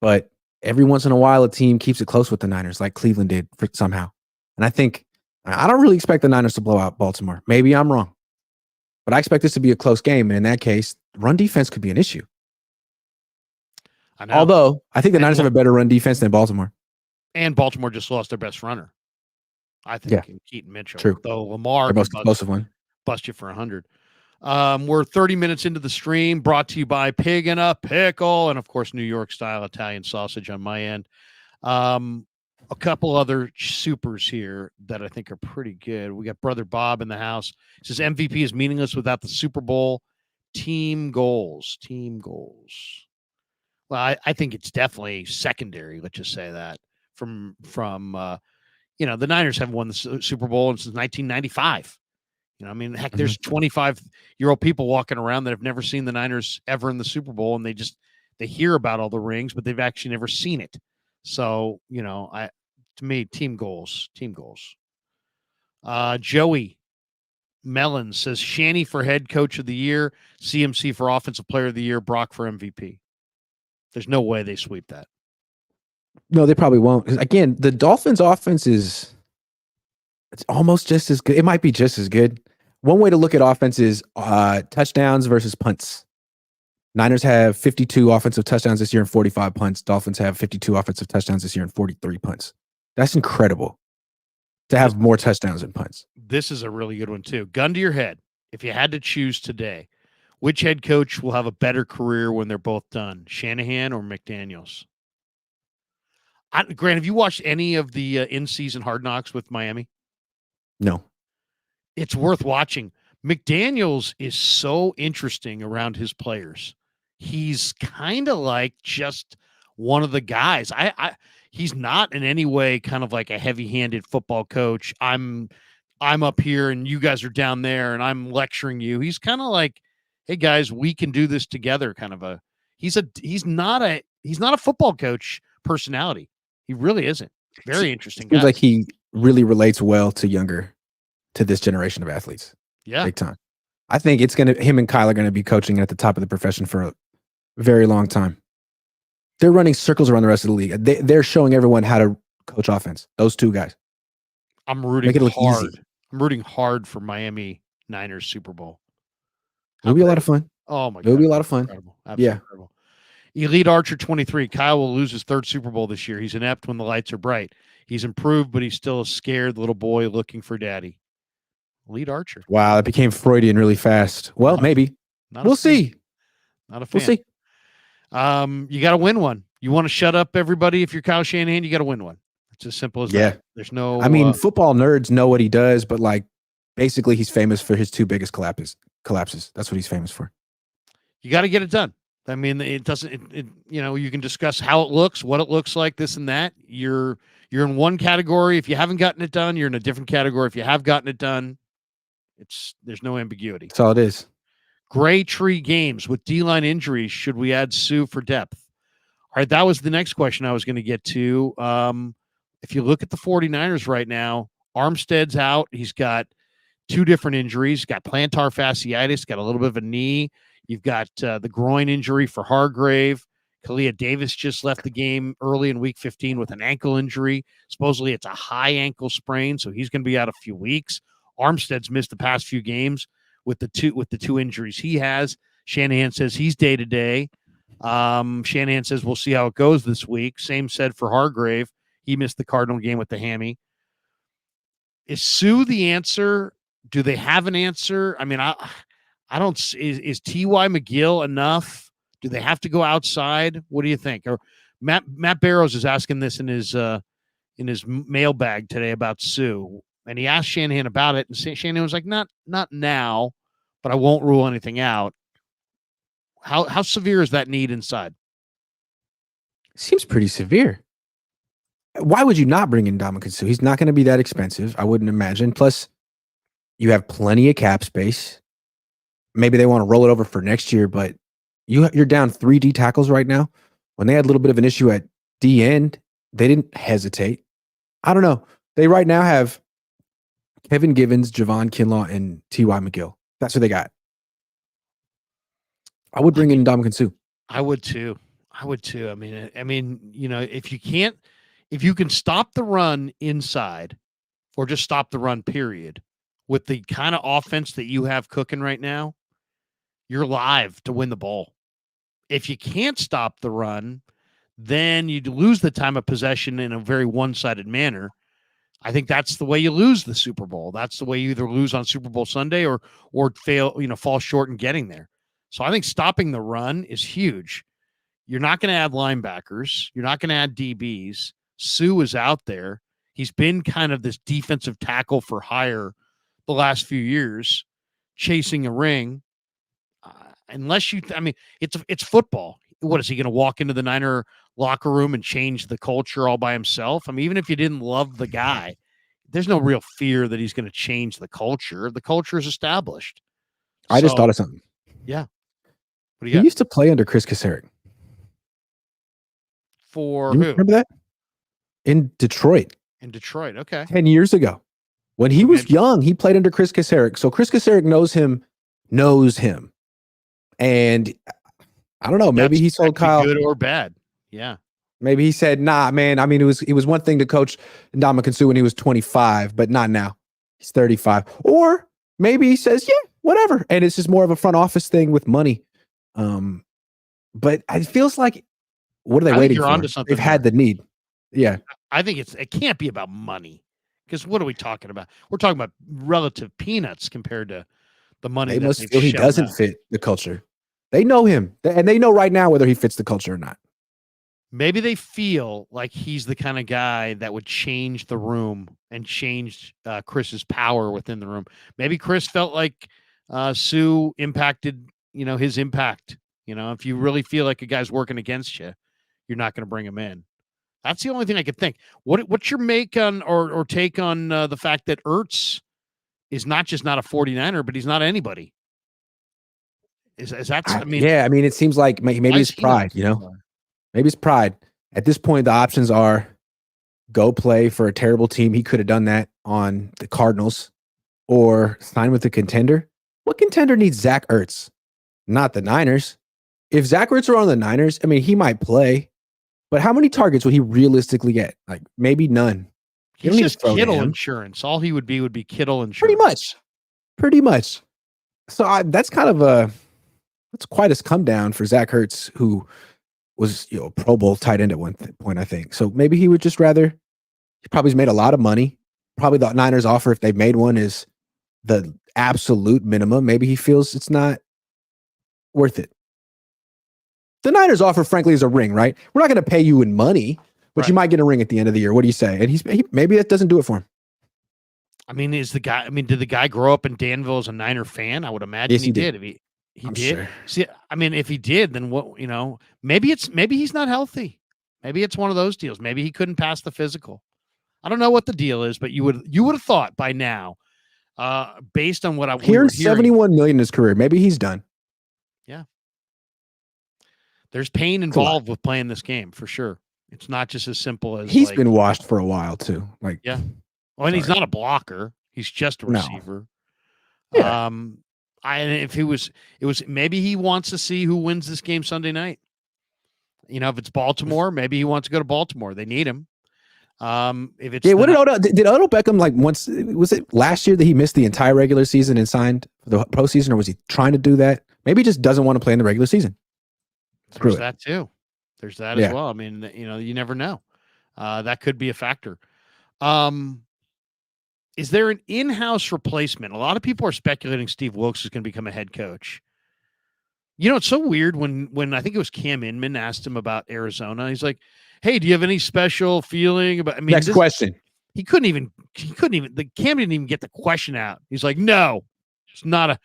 But every once in a while, a team keeps it close with the Niners, like Cleveland did somehow. And I don't really expect the Niners to blow out Baltimore. Maybe I'm wrong, but I expect this to be a close game. And in that case, run defense could be an issue. I know. Although I think the Niners have a better run defense than Baltimore. And Baltimore just lost their best runner, I think, in Keaton Mitchell. True. Though Lamar, the most explosive one, bust you for 100. We're 30 minutes into the stream, brought to you by Pig and a Pickle, and of course, New York style Italian sausage on my end. A couple other supers here that I think are pretty good. We got Brother Bob in the house. He says MVP is meaningless without the Super Bowl. Team goals. Well, I think it's definitely secondary. Let's just say that from the Niners haven't won the Super Bowl since 1995. I mean, heck, there's 25-year-old people walking around that have never seen the Niners ever in the Super Bowl, and they hear about all the rings, but they've actually never seen it. So, to me, team goals. Joey Mellon says Shanny for head coach of the year, CMC for offensive player of the year, Brock for MVP. There's no way they sweep that. No, they probably won't. Again, the Dolphins' offense it's almost just as good. It might be just as good. One way to look at offense is touchdowns versus punts. Niners have 52 offensive touchdowns this year and 45 punts. Dolphins have 52 offensive touchdowns this year and 43 punts. That's incredible. to have more touchdowns than punts. This is a really good one too. Gun to your head. If you had to choose today, which head coach will have a better career when they're both done, Shanahan or McDaniels? Grant, have you watched any of the in-season Hard Knocks with Miami? No. It's worth watching. McDaniels is so interesting around his players. He's kind of like just one of the guys. He's not in any way kind of like a heavy-handed football coach. I'm up here and you guys are down there and I'm lecturing you. He's kind of like, hey guys, we can do this together. Kind of he's not a football coach personality. He really isn't. Very interesting guy. Seems like he really relates well to this generation of athletes. Yeah. Big time. I think him and Kyle are going to be coaching at the top of the profession for a very long time. They're running circles around the rest of the league. They're showing everyone how to coach offense. Those two guys. I'm rooting hard. Easy. I'm rooting hard for Miami Niners Super Bowl. It'll be a lot of fun. Oh my God. It'll be a lot of fun. Incredible. Absolutely incredible. Elite Archer 23. Kyle will lose his third Super Bowl this year. He's inept when the lights are bright. He's improved, but he's still a scared little boy looking for daddy. Elite Archer. Wow, that became Freudian really fast. Well, maybe. We'll see. Not a fan. We'll see. You got to win one. You want to shut up everybody if you're Kyle Shanahan, you got to win one. It's as simple as that. There's no I mean, football nerds know what he does, but like basically he's famous for his two biggest collapses. That's what he's famous for. You got to get it done. I mean, it doesn't you can discuss how it looks, what it looks like, this and that. You're in one category. If you haven't gotten it done, you're in a different category. If you have gotten it done, there's no ambiguity. That's all it is. Gray Tree Games with D-line injuries. Should we add Sue for depth? All right, that was the next question I was going to get to. If you look at the 49ers right now, Armstead's out. He's got two different injuries. He's got plantar fasciitis, got a little bit of a knee. You've got the groin injury for Hargrave. Kalia Davis just left the game early in week 15 with an ankle injury. Supposedly it's a high ankle sprain, so he's going to be out a few weeks. Armstead's missed the past few games with the two injuries he has. Shanahan says he's day-to-day. Shanahan says we'll see how it goes this week. Same said for Hargrave. He missed the Cardinal game with the hammy. Is Sue the answer? Do they have an answer? I mean, I don't. Is T.Y. McGill enough? Do they have to go outside? What do you think? Or Matt Barrows is asking this in his mailbag today about Sue, and he asked Shanahan about it, and Shanahan was like, "Not now, but I won't rule anything out." How severe is that need inside? Seems pretty severe. Why would you not bring in Ndamukong Suh? He's not going to be that expensive, I wouldn't imagine. Plus, you have plenty of cap space. Maybe they want to roll it over for next year, but you're down 3 D tackles right now. When they had a little bit of an issue at D end, they didn't hesitate. I don't know. They right now have Kevin Givens, Javon Kinlaw, and T.Y. McGill. That's what they got. I would bring in Ndamukong Suh. I would too. I mean, if you can stop the run inside or just stop the run period with the kind of offense that you have cooking right now, you're live to win the ball. If you can't stop the run, then you lose the time of possession in a very one-sided manner. I think that's the way you lose the Super Bowl. That's the way you either lose on Super Bowl Sunday or fall short in getting there. So I think stopping the run is huge. You're not going to add linebackers. You're not going to add DBs. Sue is out there. He's been kind of this defensive tackle for hire the last few years, chasing a ring. It's football. What is he going to walk into the Niner locker room and change the culture all by himself? I mean, even if you didn't love the guy, there's no real fear that he's going to change the culture. The culture is established. I just thought of something. Yeah. What do you he got? used to play under Chris Kaserik. For you who? Remember that? In Detroit. Okay. 10 years ago. When he was young, he played under Chris Kaserik. So Chris Kaserik knows him. And I don't know, maybe he told Kyle good or bad. Yeah. Maybe he said, nah, man. I mean, it was one thing to coach Ndamukong Suh when he was 25, but not now. He's 35. Or maybe he says, yeah, whatever. And it's just more of a front office thing with money. But it feels like, what are they waiting for? Onto something. They've had the need. Yeah. I think it can't be about money. Because what are we talking about? We're talking about relative peanuts compared to the money They that must they've feel he shelled doesn't out. fit the culture. They know him, and they know right now whether he fits the culture or not. Maybe they feel like he's the kind of guy that would change the room and change Chris's power within the room. Maybe Chris felt like Sue impacted, his impact. If you really feel like a guy's working against you, you're not going to bring him in. That's the only thing I could think. What's your make on or take on the fact that Ertz is not just not a 49er, but he's not anybody? Is that? I mean, yeah. I mean, it seems like maybe it's pride. Maybe it's pride. At this point, the options are go play for a terrible team. He could have done that on the Cardinals, or sign with a contender. What contender needs Zach Ertz? Not the Niners. If Zach Ertz were on the Niners, I mean, he might play, but how many targets would he realistically get? Like maybe none. He's just Kittle insurance. All he would be Kittle insurance. Pretty much. So that's kind of that's quite a come down for Zach Ertz, who was a Pro Bowl tight end at one point, I think. So maybe he would just rather. He probably's made a lot of money. Probably the Niners offer, if they've made one, is the absolute minimum. Maybe he feels it's not worth it. The Niners offer, frankly, is a ring, right? We're not going to pay you in money, but you might get a ring at the end of the year. What do you say? And maybe that doesn't do it for him. I mean, did the guy grow up in Danville as a Niner fan? I would imagine he did. If he did. Sure. See, I mean, if he did, then what? Maybe he's not healthy. Maybe it's one of those deals. Maybe he couldn't pass the physical. I don't know what the deal is, but you would have thought by now, based on what I hearing, 71 million in his career, maybe he's done. Yeah, there's pain involved with playing this game for sure. It's not just as simple as he's been washed for a while too. Yeah. Well, and he's not a blocker. He's just a receiver. No. Yeah. If it was maybe he wants to see who wins this game Sunday night. If it's Baltimore, maybe he wants to go to Baltimore. They need him. If it's what did Odell Beckham once? Was it last year that he missed the entire regular season and signed for the postseason, or was he trying to do that? Maybe he just doesn't want to play in the regular season. There's that too. There's that as well. I mean, you never know. That could be a factor. Is there an in-house replacement? A lot of people are speculating Steve Wilks is going to become a head coach. It's so weird when I think it was Cam Inman asked him about Arizona. He's like, "Hey, do you have any special feeling about?" I mean, next question. He couldn't even. The Cam didn't even get the question out. He's like, "No, it's not a.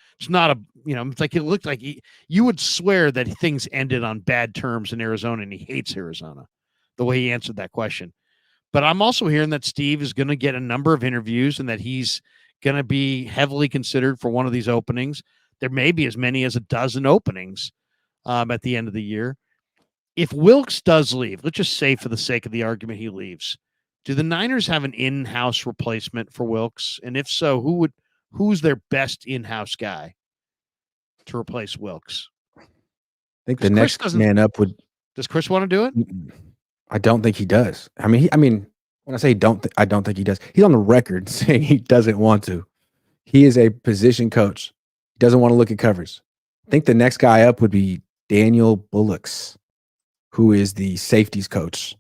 It's like it looked like you would swear that things ended on bad terms in Arizona, and he hates Arizona, the way he answered that question." But I'm also hearing that Steve is going to get a number of interviews and that he's going to be heavily considered for one of these openings. There may be as many as a dozen openings at the end of the year. If Wilks does leave, let's just say for the sake of the argument he leaves, do the Niners have an in-house replacement for Wilks? And if so, who's their best in-house guy to replace Wilks? I think the next man up would. Does Chris want to do it? I don't think he does. I mean, when I say I don't think he does. He's on the record saying he doesn't want to. He is a position coach. He doesn't want to look at covers. I think the next guy up would be Daniel Bullocks, who is the safeties coach.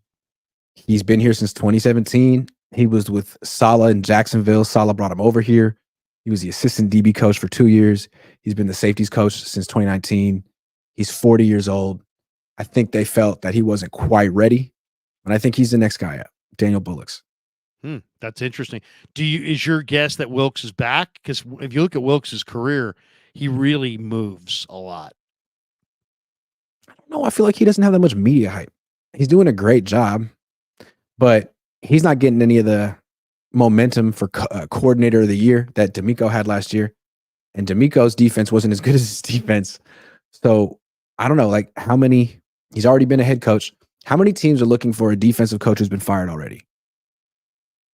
He's been here since 2017. He was with Saleh in Jacksonville. Saleh brought him over here. He was the assistant DB coach for 2 years. He's been the safeties coach since 2019. He's 40 years old. I think they felt that he wasn't quite ready. And I think he's the next guy up, Daniel Bullocks. That's interesting. Is your guess that Wilks is back? Because if you look at Wilks' career, he really moves a lot. I don't know. I feel like he doesn't have that much media hype. He's doing a great job, but he's not getting any of the momentum for coordinator of the year that D'Amico had last year. And D'Amico's defense wasn't as good as his defense. So I don't know, he's already been a head coach. How many teams are looking for a defensive coach who's been fired already?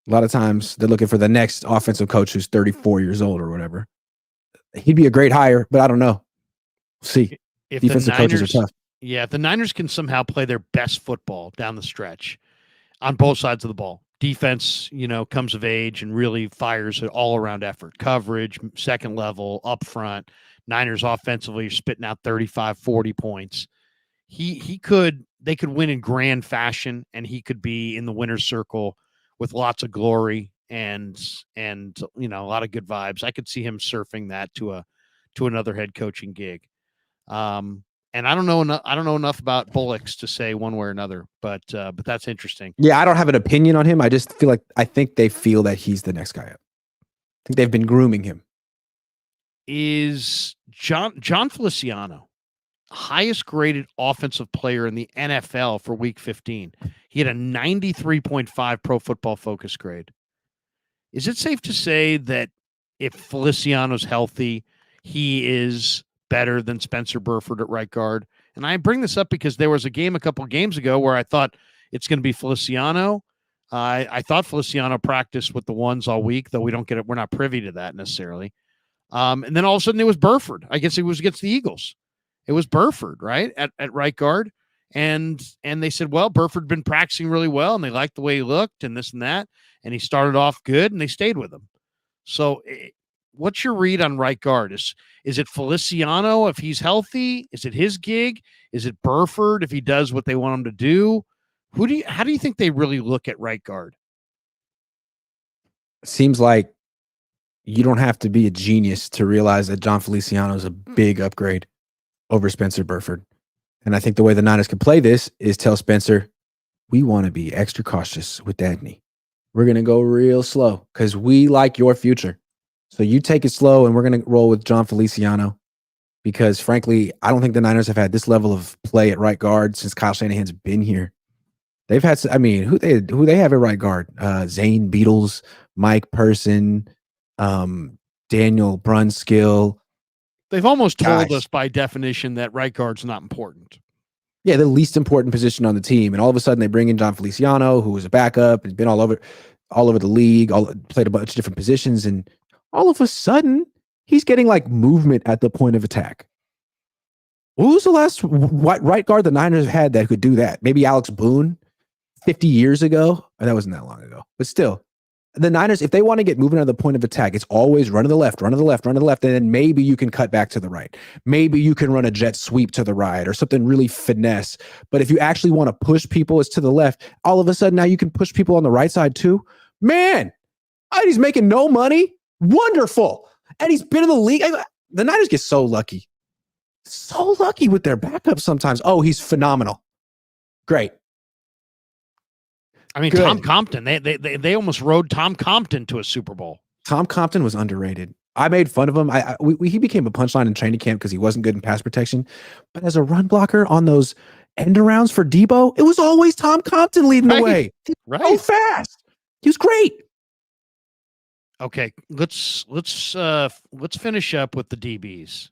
A lot of times they're looking for the next offensive coach who's 34 years old or whatever. He'd be a great hire, but I don't know. See, if defensive coaches are tough. Yeah, if the Niners can somehow play their best football down the stretch on both sides of the ball, defense, comes of age and really fires an all-around effort. Coverage, second level, up front. Niners offensively are spitting out 35, 40 points. They could win in grand fashion, and he could be in the winner's circle with lots of glory and a lot of good vibes. I could see him surfing that to another head coaching gig. And I don't know enough about Bullocks to say one way or another, but that's interesting. Yeah, I don't have an opinion on him. I just feel like I think they feel that he's the next guy up. I think they've been grooming him. Is John Feliciano highest graded offensive player in the NFL for week 15? He had a 93.5 Pro Football Focus grade. Is it safe to say that if Feliciano's healthy, he is better than Spencer Burford at right guard? And I bring this up because there was a game a couple of games ago where I thought it's going to be Feliciano. I thought Feliciano practiced with the ones all week, though we don't get it. We're not privy to that necessarily. And then all of a sudden it was Burford. I guess it was against the Eagles. It was Burford, right, at right guard. And they said, well, Burford had been practicing really well, and they liked the way he looked and this and that. And he started off good, and they stayed with him. So what's your read on right guard? Is it Feliciano if he's healthy? Is it his gig? Is it Burford if he does what they want him to do? How do you think they really look at right guard? Seems like you don't have to be a genius to realize that John Feliciano is a big upgrade over Spencer Burford. And I think the way the Niners can play this is tell Spencer, we want to be extra cautious with that knee. We're going to go real slow because we like your future. So you take it slow, and we're going to roll with John Feliciano because, frankly, I don't think the Niners have had this level of play at right guard since Kyle Shanahan's been here. They've had, who they have at right guard? Zane Beatles, Mike Person, Daniel Brunskill. They've almost told us by definition that right guard's not important. Yeah, the least important position on the team. And all of a sudden they bring in John Feliciano, who was a backup, has been all over the league, played a bunch of different positions. And all of a sudden he's getting like movement at the point of attack. Who was the last right guard the Niners had that could do that? Maybe Alex Boone 50 years ago. That wasn't that long ago, but still. The Niners, if they want to get moving at the point of attack, it's always run to the left, and then maybe you can cut back to the right. Maybe you can run a jet sweep to the right or something really finesse. But if you actually want to push people, it's to the left. All of a sudden, now you can push people on the right side too. Man, he's making no money. Wonderful. And he's been in the league. The Niners get so lucky. So lucky with their backups sometimes. Oh, he's phenomenal. Great. I mean, good. Tom Compton, they almost rode Tom Compton to a Super Bowl. Tom Compton was underrated. I made fun of him. He became a punchline in training camp because he wasn't good in pass protection. But as a run blocker on those end arounds for Debo, it was always Tom Compton leading the way. Right. So fast. He was great. Okay, let's finish up with the DBs.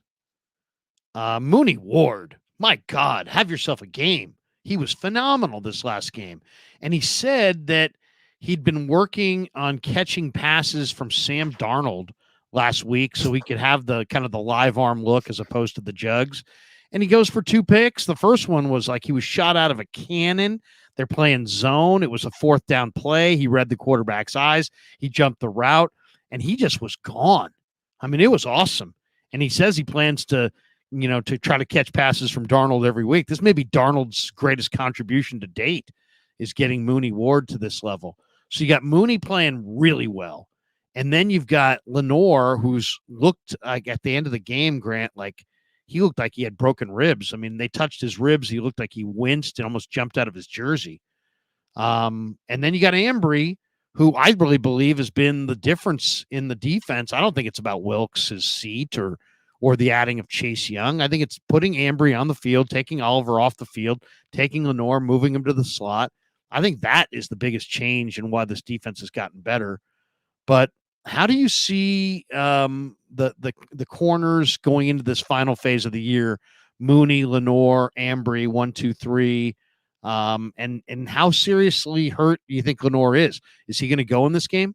Mooney Ward, my God, have yourself a game. He was phenomenal this last game. And he said that he'd been working on catching passes from Sam Darnold last week so he could have the kind of the live arm look as opposed to the jugs. And he goes for 2 picks. The first one was like he was shot out of a cannon. They're playing zone. It was a 4th down play. He read the quarterback's eyes. He jumped the route, and he just was gone. I mean, it was awesome. And he says he plans to try to catch passes from Darnold every week. This may be Darnold's greatest contribution to date is getting Mooney Ward to this level. So you got Mooney playing really well. And then you've got Lenore, who's looked like at the end of the game, Grant, like he looked like he had broken ribs. I mean, they touched his ribs. He looked like he winced and almost jumped out of his jersey. And then you got Ambry, who I really believe has been the difference in the defense. I don't think it's about Wilkes' seat or the adding of Chase Young. I think it's putting Ambry on the field, taking Oliver off the field, taking Lenore, moving him to the slot. I think that is the biggest change in why this defense has gotten better. But how do you see the corners going into this final phase of the year? Mooney, Lenore, Ambry, 1, 2, 3. And how seriously hurt do you think Lenore is? Is he going to go in this game?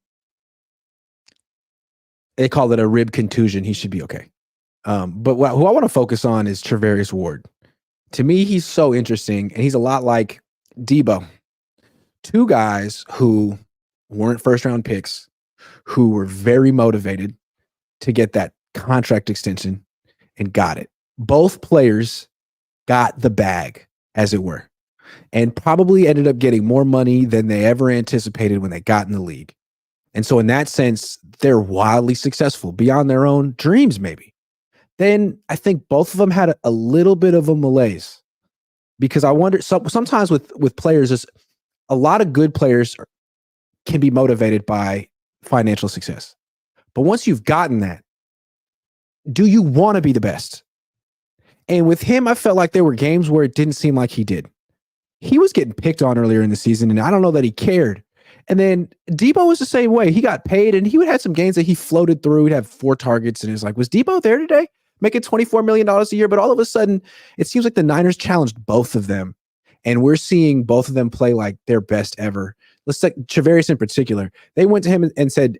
They call it a rib contusion. He should be okay. But who I want to focus on is Travarius Ward. To me, he's so interesting, and he's a lot like Debo. 2 guys who weren't first-round picks, who were very motivated to get that contract extension and got it. Both players got the bag, as it were, and probably ended up getting more money than they ever anticipated when they got in the league. And so in that sense, they're wildly successful beyond their own dreams, maybe. Then I think both of them had a little bit of a malaise because I wonder sometimes with players, is a lot of good players can be motivated by financial success. But once you've gotten that, do you want to be the best? And with him, I felt like there were games where it didn't seem like he did. He was getting picked on earlier in the season, and I don't know that he cared. And then Debo was the same way. He got paid, and he would have some games that he floated through. He'd have 4 targets, and it's like, was Debo there today? Making $24 million a year. But all of a sudden, it seems like the Niners challenged both of them. And we're seeing both of them play like their best ever. Let's take Travarius in particular. They went to him and said,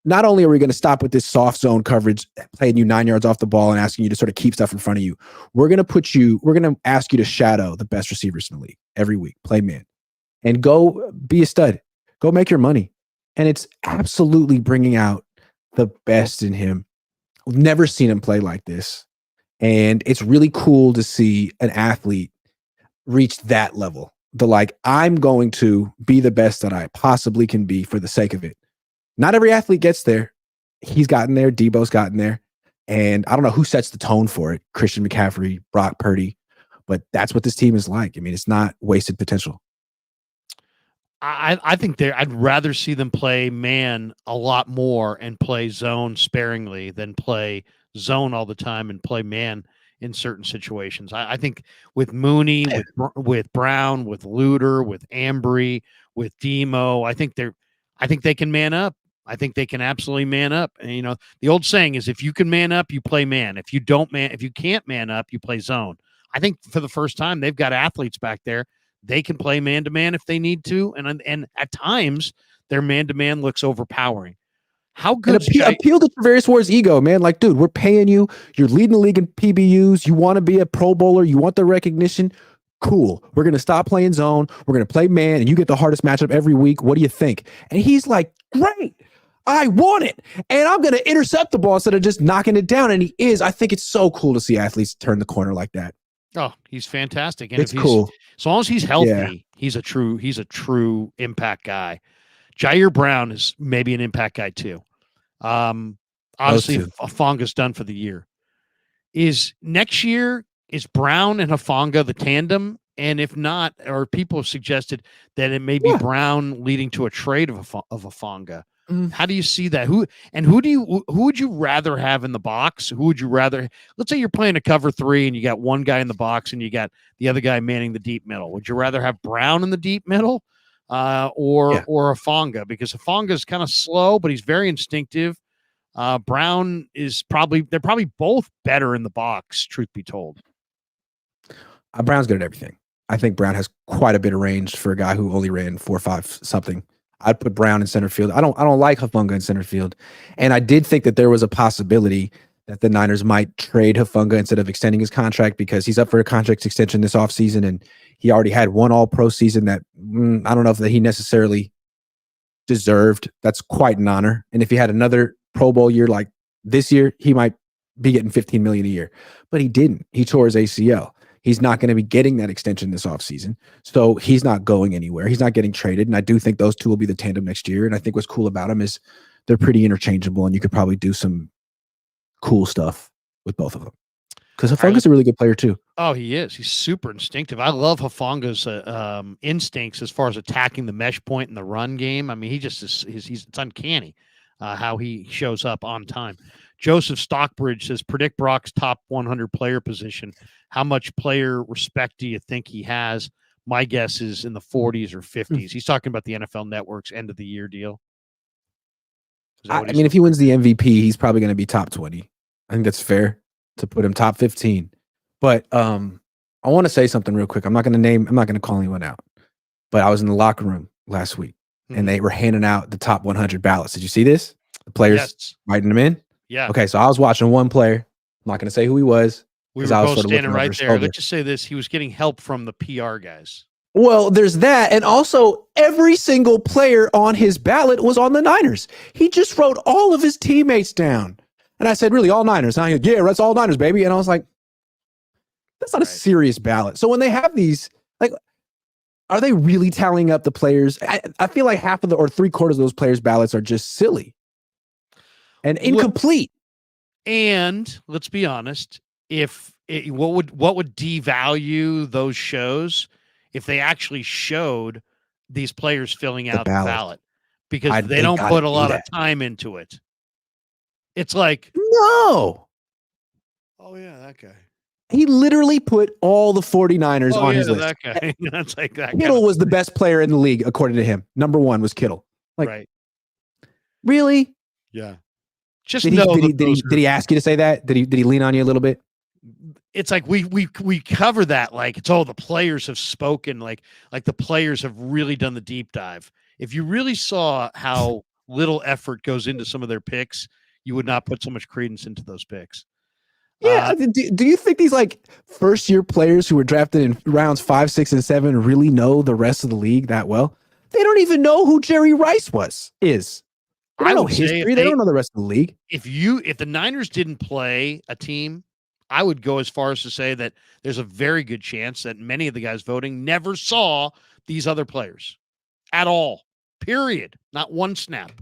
not only are we going to stop with this soft zone coverage, playing you 9 yards off the ball and asking you to sort of keep stuff in front of you, we're going to ask you to shadow the best receivers in the league every week, play man, and go be a stud, go make your money. And it's absolutely bringing out the best in him. I've never seen him play like this. And it's really cool to see an athlete reach that level. I'm going to be the best that I possibly can be for the sake of it. Not every athlete gets there. He's gotten there. Debo's gotten there. And I don't know who sets the tone for it. Christian McCaffrey, Brock Purdy. But that's what this team is like. I mean, it's not wasted potential. I think I'd rather see them play man a lot more and play zone sparingly than play zone all the time and play man in certain situations. I think with Mooney, with Brown, with Luter, with Ambry, with Demo, I think they can man up. I think they can absolutely man up. And the old saying is, if you can man up, you play man. If you can't man up, you play zone. I think for the first time, they've got athletes back there. They can play man to man if they need to, and at times their man to man looks overpowering. How good appeal to Travarius Ward's ego, man. Like, dude, we're paying you. You're leading the league in PBUs. You want to be a Pro Bowler. You want the recognition. Cool. We're going to stop playing zone. We're going to play man, and you get the hardest matchup every week. What do you think? And he's like, great. I want it. And I'm going to intercept the ball instead of just knocking it down. And he is. I think it's so cool to see athletes turn the corner like that. Oh, he's fantastic. And it's cool. As long as he's healthy, he's a true impact guy. Jair Brown is maybe an impact guy too. Obviously, Hafanga's done for the year. Is next year, is Brown and Hufanga the tandem? And if not, or people have suggested that it may be Brown leading to a trade of Hufanga. How do you see that? Who would you rather have in the box? Who would you rather? Let's say you're playing a cover 3 and you got one guy in the box and you got the other guy manning the deep middle. Would you rather have Brown in the deep middle or Hufanga? Because Hufanga is kind of slow, but he's very instinctive. Brown is they're probably both better in the box, truth be told. Brown's good at everything. I think Brown has quite a bit of range for a guy who only ran 4.5 something. I'd put Brown in center field. I don't like Hufanga in center field. And I did think that there was a possibility that the Niners might trade Hufanga instead of extending his contract because he's up for a contract extension this offseason, and he already had one all-pro season that I don't know if that he necessarily deserved. That's quite an honor. And if he had another Pro Bowl year like this year, he might be getting $15 million a year. But he didn't. He tore his ACL. He's not going to be getting that extension this offseason. So he's not going anywhere. He's not getting traded. And I do think those two will be the tandem next year. And I think what's cool about them is they're pretty interchangeable, and you could probably do some cool stuff with both of them. Because Hafanga's a really good player too. Oh, he is. He's super instinctive. I love Hafanga's instincts as far as attacking the mesh point in the run game. I mean, it's uncanny how he shows up on time. Joseph Stockbridge says, predict Brock's top 100 player position. How much player respect do you think he has? My guess is in the 40s or 50s. He's talking about the NFL Network's end of the year deal. I mean, if he wins the MVP, he's probably going to be top 20. I think that's fair to put him top 15. But I want to say something real quick. I'm not going to call anyone out. But I was in the locker room last week, and they were handing out the top 100 ballots. Did you see this? The players writing them in? Yeah. Okay, so I was watching one player. I'm not going to say who he was. We were both standing right there. Let's just say this. He was getting help from the PR guys. Well, there's that. And also, every single player on his ballot was on the Niners. He just wrote all of his teammates down. And I said, really, all Niners? And I go, yeah, that's all Niners, baby. And I was like, that's not a serious ballot. So when they have these, like, Are they really tallying up the players? I feel like half of or 3/4 of those players' ballots are just silly and incomplete. And let's be honest, what would devalue those shows if they actually showed these players filling out the ballot, because they don't put a lot of time into it. It's like, no. Oh yeah, that guy. He literally put all the 49ers on his list. That guy. That's like that. Kittle was the best player in the league according to him. Number 1 was Kittle. Like, right? Really? Yeah. Just did he ask you to say that? Did he lean on you a little bit? It's like we cover that like it's the players have spoken, like the players have really done the deep dive. If you really saw how little effort goes into some of their picks, you would not put so much credence into those picks. Yeah. Do you think these like first year players who were drafted in rounds 5, 6, and 7 really know the rest of the league that well? They don't even know who Jerry Rice is. They don't know history. They don't know the rest of the league. If the Niners didn't play a team, I would go as far as to say that there's a very good chance that many of the guys voting never saw these other players at all. Period. Not one snap.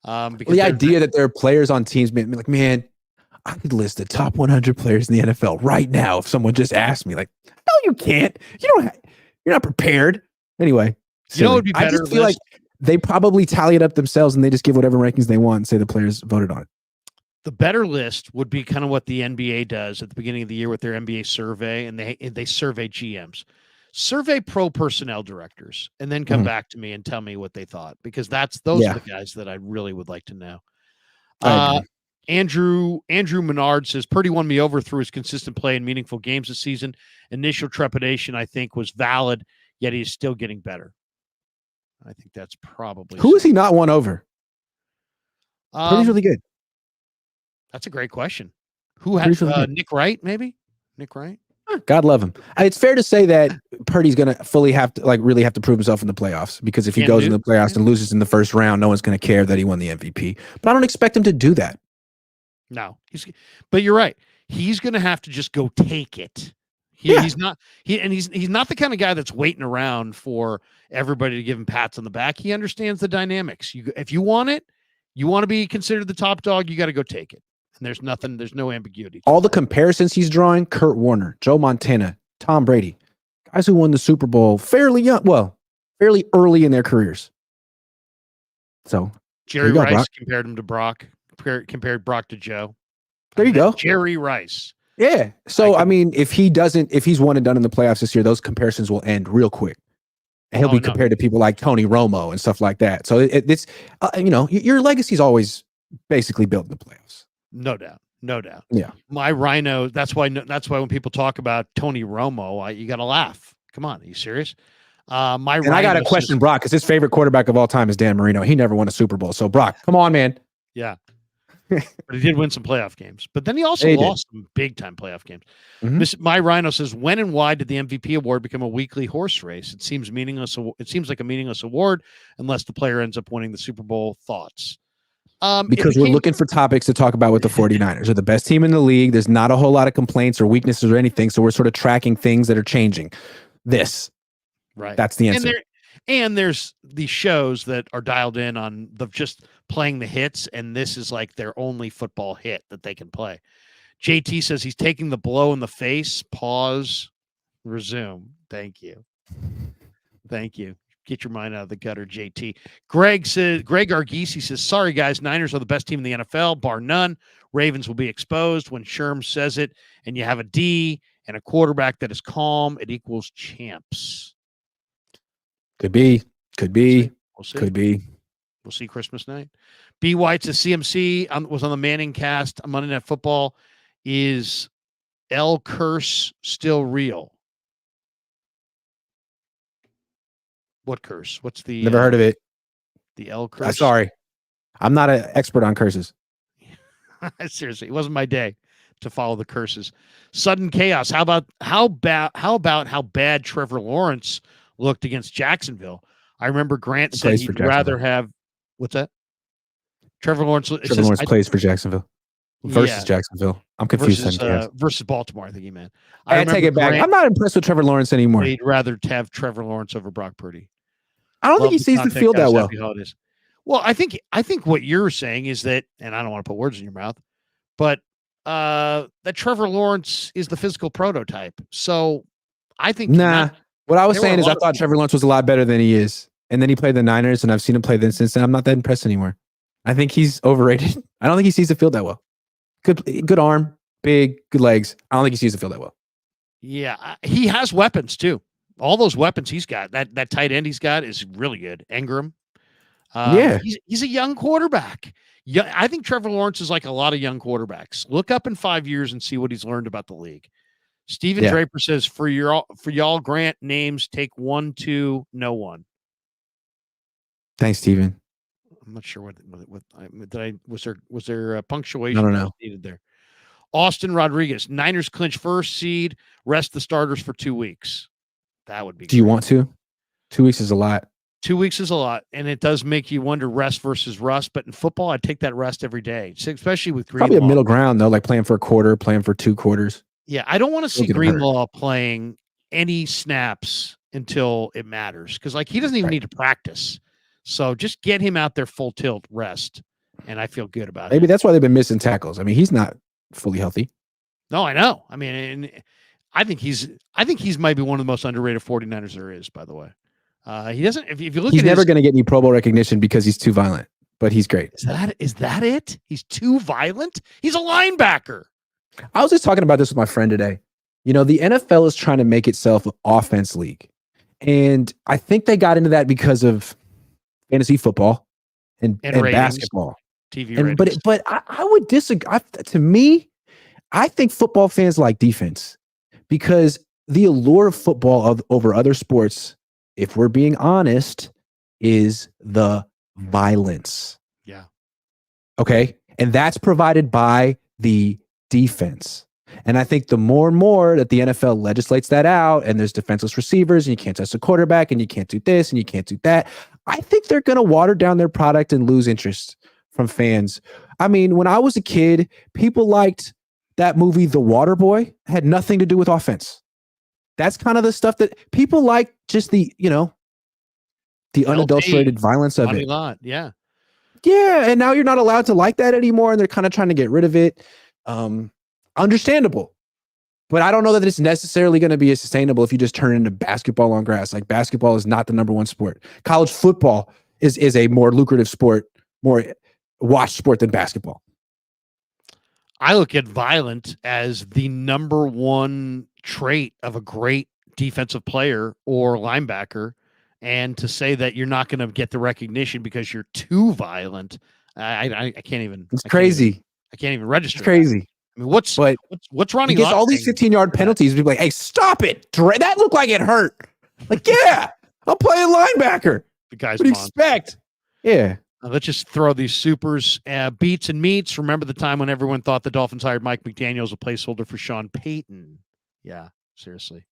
Because the idea that there are players on teams, like, man, I could list the top 100 players in the NFL right now if someone just asked me. Like, no, you can't. You're not prepared. Anyway, you know what would be better? I just feel like they probably tally it up themselves and they just give whatever rankings they want and say the players voted on it. The better list would be kind of what the NBA does at the beginning of the year with their NBA survey, and they survey GMs, survey pro personnel directors, and then come back to me and tell me what they thought, because those are the guys that I really would like to know. Andrew Menard says Purdy won me over through his consistent play in meaningful games this season. Initial trepidation, I think, was valid, yet he is still getting better. I think that's probably who is he not won over? Purdy's really good. That's a great question. Who has Nick Wright? Maybe Nick Wright. God love him. It's fair to say that Purdy's going to really have to prove himself in the playoffs, because if he goes in the playoffs and loses in the first round, no one's going to care that he won the MVP. But I don't expect him to do that. No, but you're right. He's going to have to just go take it. He's not the kind of guy that's waiting around for everybody to give him pats on the back. He understands the dynamics. If you want it, you want to be considered the top dog, you got to go take it. And there's no ambiguity. All the comparisons he's drawing: Kurt Warner, Joe Montana, Tom Brady, guys who won the Super Bowl fairly early in their careers. So Jerry Rice compared him to Brock. Compared Brock to Joe. There you go. Jerry Rice. Yeah. So, I mean, if he's one and done in the playoffs this year, those comparisons will end real quick. And he'll be compared to people like Tony Romo and stuff like that. So it's, your legacy's always basically built in the playoffs. No doubt. No doubt. Yeah. My Rhino, that's why when people talk about Tony Romo, you got to laugh. Come on. Are you serious? I got a question, Brock, because his favorite quarterback of all time is Dan Marino. He never won a Super Bowl. So, Brock, come on, man. Yeah. But he did win some playoff games. But then he also lost some big-time playoff games. Mm-hmm. My Rhino says, when and why did the MVP award become a weekly horse race? It seems meaningless. It seems like a meaningless award unless the player ends up winning the Super Bowl. Thoughts? Because we're looking for topics to talk about with the 49ers. They're the best team in the league. There's not a whole lot of complaints or weaknesses or anything. So we're sort of tracking things that are changing. Right. That's the answer. And there's these shows that are dialed in on just playing the hits, and this is like their only football hit that they can play. JT says he's taking the blow in the face. Pause. Resume. Thank you. Get your mind out of the gutter, JT. Greg Argisi says, sorry, guys, Niners are the best team in the NFL, bar none. Ravens will be exposed. When Sherm says it, and you have a D and a quarterback that is calm, it equals champs. Could be. We'll see. Could be. We'll see Christmas night. B. White says CMC was on the Manning cast on Monday Night Football. Is L curse still real? What curse? What's the... Never heard of it. The L curse? Sorry. I'm not an expert on curses. Seriously, it wasn't my day to follow the curses. Sudden chaos. How about how bad Trevor Lawrence looked against Jacksonville? I remember Grant said he'd rather have... What's that? Trevor Lawrence plays for Jacksonville. versus Jacksonville. I'm confused. Versus Baltimore, I think he meant. I take it back. I'm not impressed with Trevor Lawrence anymore. He'd rather have Trevor Lawrence over Brock Purdy. I don't think he sees the field that well. Well, I think what you're saying is that, and I don't want to put words in your mouth, but that Trevor Lawrence is the physical prototype. So I think what I was saying is I thought Trevor Lawrence was a lot better than he is. And then he played the Niners, and I've seen him play then since then. I'm not that impressed anymore. I think he's overrated. I don't think he sees the field that well. Good arm, big, good legs. I don't think he sees the field that well. Yeah, he has weapons too. All those weapons he's got. That tight end he's got is really good. Ingram. He's a young quarterback. Yeah, I think Trevor Lawrence is like a lot of young quarterbacks. Look up in 5 years and see what he's learned about the league. Steven Draper says, for y'all Grant names, take 1, 2, no one. Thanks, Steven. I'm not sure what was there punctuation I don't know. needed there. Austin Rodriguez, Niners clinch first seed, rest the starters for 2 weeks. That would be Do you want to? 2 weeks is a lot. 2 weeks is a lot, and it does make you wonder rest versus rust. But in football, I'd take that rest every day, especially with Greenlaw. Probably a middle ground, though, like playing for a quarter, playing for 2 quarters. Yeah, I don't want to see Greenlaw playing any snaps until it matters because, like, he doesn't even need to practice. So just get him out there full tilt, rest, and I feel good about it. Maybe that's why they've been missing tackles. I mean, he's not fully healthy. No, I know. I mean, I think he's maybe one of the most underrated 49ers there is, by the way. He doesn't. If you look, he's never going to get any Pro Bowl recognition because he's too violent. But he's great. Is that it? He's too violent. He's a linebacker. I was just talking about this with my friend today. You know, the NFL is trying to make itself an offense league, and I think they got into that because of fantasy football and basketball, TV ratings. But I would disagree. To me, I think football fans like defense because the allure of football over other sports, if we're being honest, is the violence. Yeah. Okay. And that's provided by the defense. And I think the more and more that the NFL legislates that out and there's defenseless receivers and you can't touch the quarterback and you can't do this and you can't do that, I think they're going to water down their product and lose interest from fans. I mean, when I was a kid, people liked that movie, The Waterboy, had nothing to do with offense. That's kind of the stuff that people like, just the unadulterated violence of it. Yeah. Yeah. And now you're not allowed to like that anymore. And they're kind of trying to get rid of it. Understandable. But I don't know that it's necessarily going to be as sustainable if you just turn into basketball on grass. Like, basketball is not the number one sport. College football is a more lucrative sport, more watched sport than basketball. I look at violent as the number one trait of a great defensive player or linebacker. And to say that you're not going to get the recognition because you're too violent, I can't even. It's crazy. I can't even register. It's crazy. That. I mean, what's Ronnie? He gets all these 15-yard penalties. People like, hey, stop it! That looked like it hurt. Like, yeah, I'm playing linebacker. The guy's what do you expect? Yeah. Let's just throw these supers, beats and meats. Remember the time when everyone thought the Dolphins hired Mike McDaniel as a placeholder for Sean Payton? Yeah, seriously.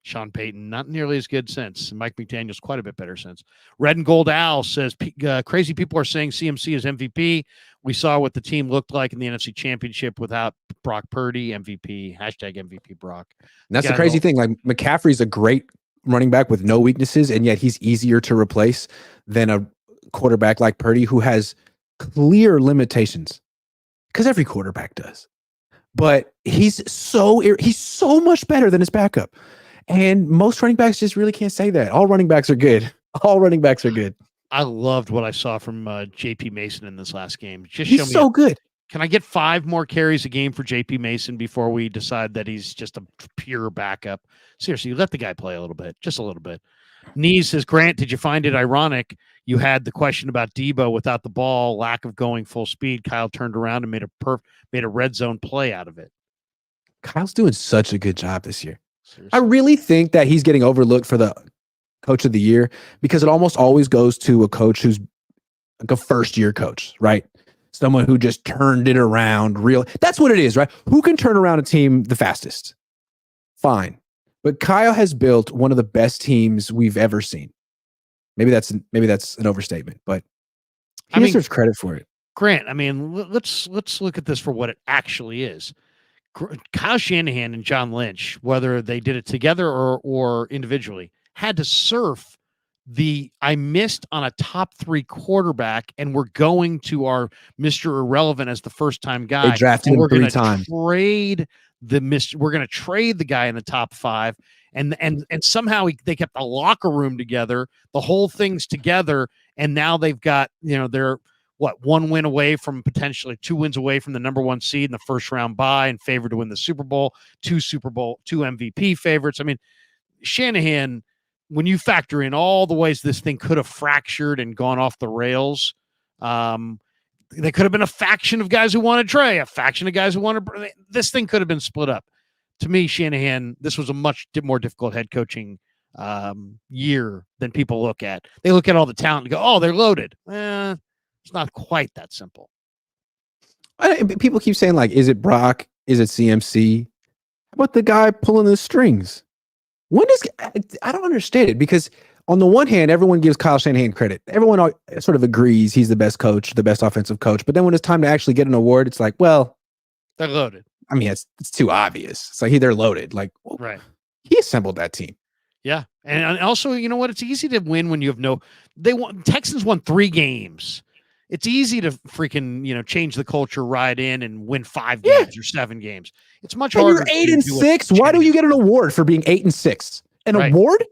Sean Payton, not nearly as good since. Mike McDaniel's quite a bit better since. Red and Gold Owl says, crazy people are saying CMC is MVP. We saw what the team looked like in the NFC Championship without Brock Purdy, MVP, #MVP Brock. And that's the crazy thing. Like, McCaffrey's a great running back with no weaknesses, and yet he's easier to replace than a quarterback like Purdy who has clear limitations, because every quarterback does. But he's so much better than his backup. And most running backs just really can't say that. All running backs are good. All running backs are good. I loved what I saw from J.P. Mason in this last game. He's so good. Can I get 5 more carries a game for J.P. Mason before we decide that he's just a pure backup? Seriously, let the guy play a little bit, just a little bit. Nees says, Grant, did you find it ironic you had the question about Debo without the ball, lack of going full speed? Kyle turned around and made a red zone play out of it. Kyle's doing such a good job this year. Seriously. I really think that he's getting overlooked for the coach of the year because it almost always goes to a coach who's like a first-year coach, right? Someone who just turned it around That's what it is, right? Who can turn around a team the fastest? Fine. But Kyle has built one of the best teams we've ever seen. Maybe that's an overstatement, but he deserves credit for it. Grant, I mean, let's look at this for what it actually is. Kyle Shanahan and John Lynch, whether they did it together or individually, had to surf I missed on a top 3 quarterback, and we're going to our Mr. Irrelevant as the first time They guy, drafted and him we're 3 going to times. we're going to trade the guy in the top 5, and somehow they kept the locker room together, the whole thing's together, and now they've got they're 1 win away from potentially 2 wins away from the number 1 seed in the first round bye and favored to win the Super Bowl, 2 MVP favorites. I mean, Shanahan, when you factor in all the ways this thing could have fractured and gone off the rails, they could have been a faction of guys who wanted Trey, a faction of guys who wanted this thing could have been split up. To me, Shanahan, this was a much more difficult head coaching year than people look at. They look at all the talent and go, "Oh, they're loaded." It's not quite that simple. People keep saying, like, is it Brock? Is it CMC? How about the guy pulling the strings? I don't understand it, because on the one hand, everyone gives Kyle Shanahan credit. Everyone sort of agrees he's the best coach, the best offensive coach. But then when it's time to actually get an award, it's like, well, they're loaded. I mean, it's too obvious. It's like they're loaded. Like, well, right. He assembled that team. Yeah. And also, you know what? It's easy to win when you have Texans won 3 games. It's easy to freaking, change the culture, ride in and win 5 games or 7 games. It's much harder. You're 8-6. Why do you get an award for being 8-6? An award?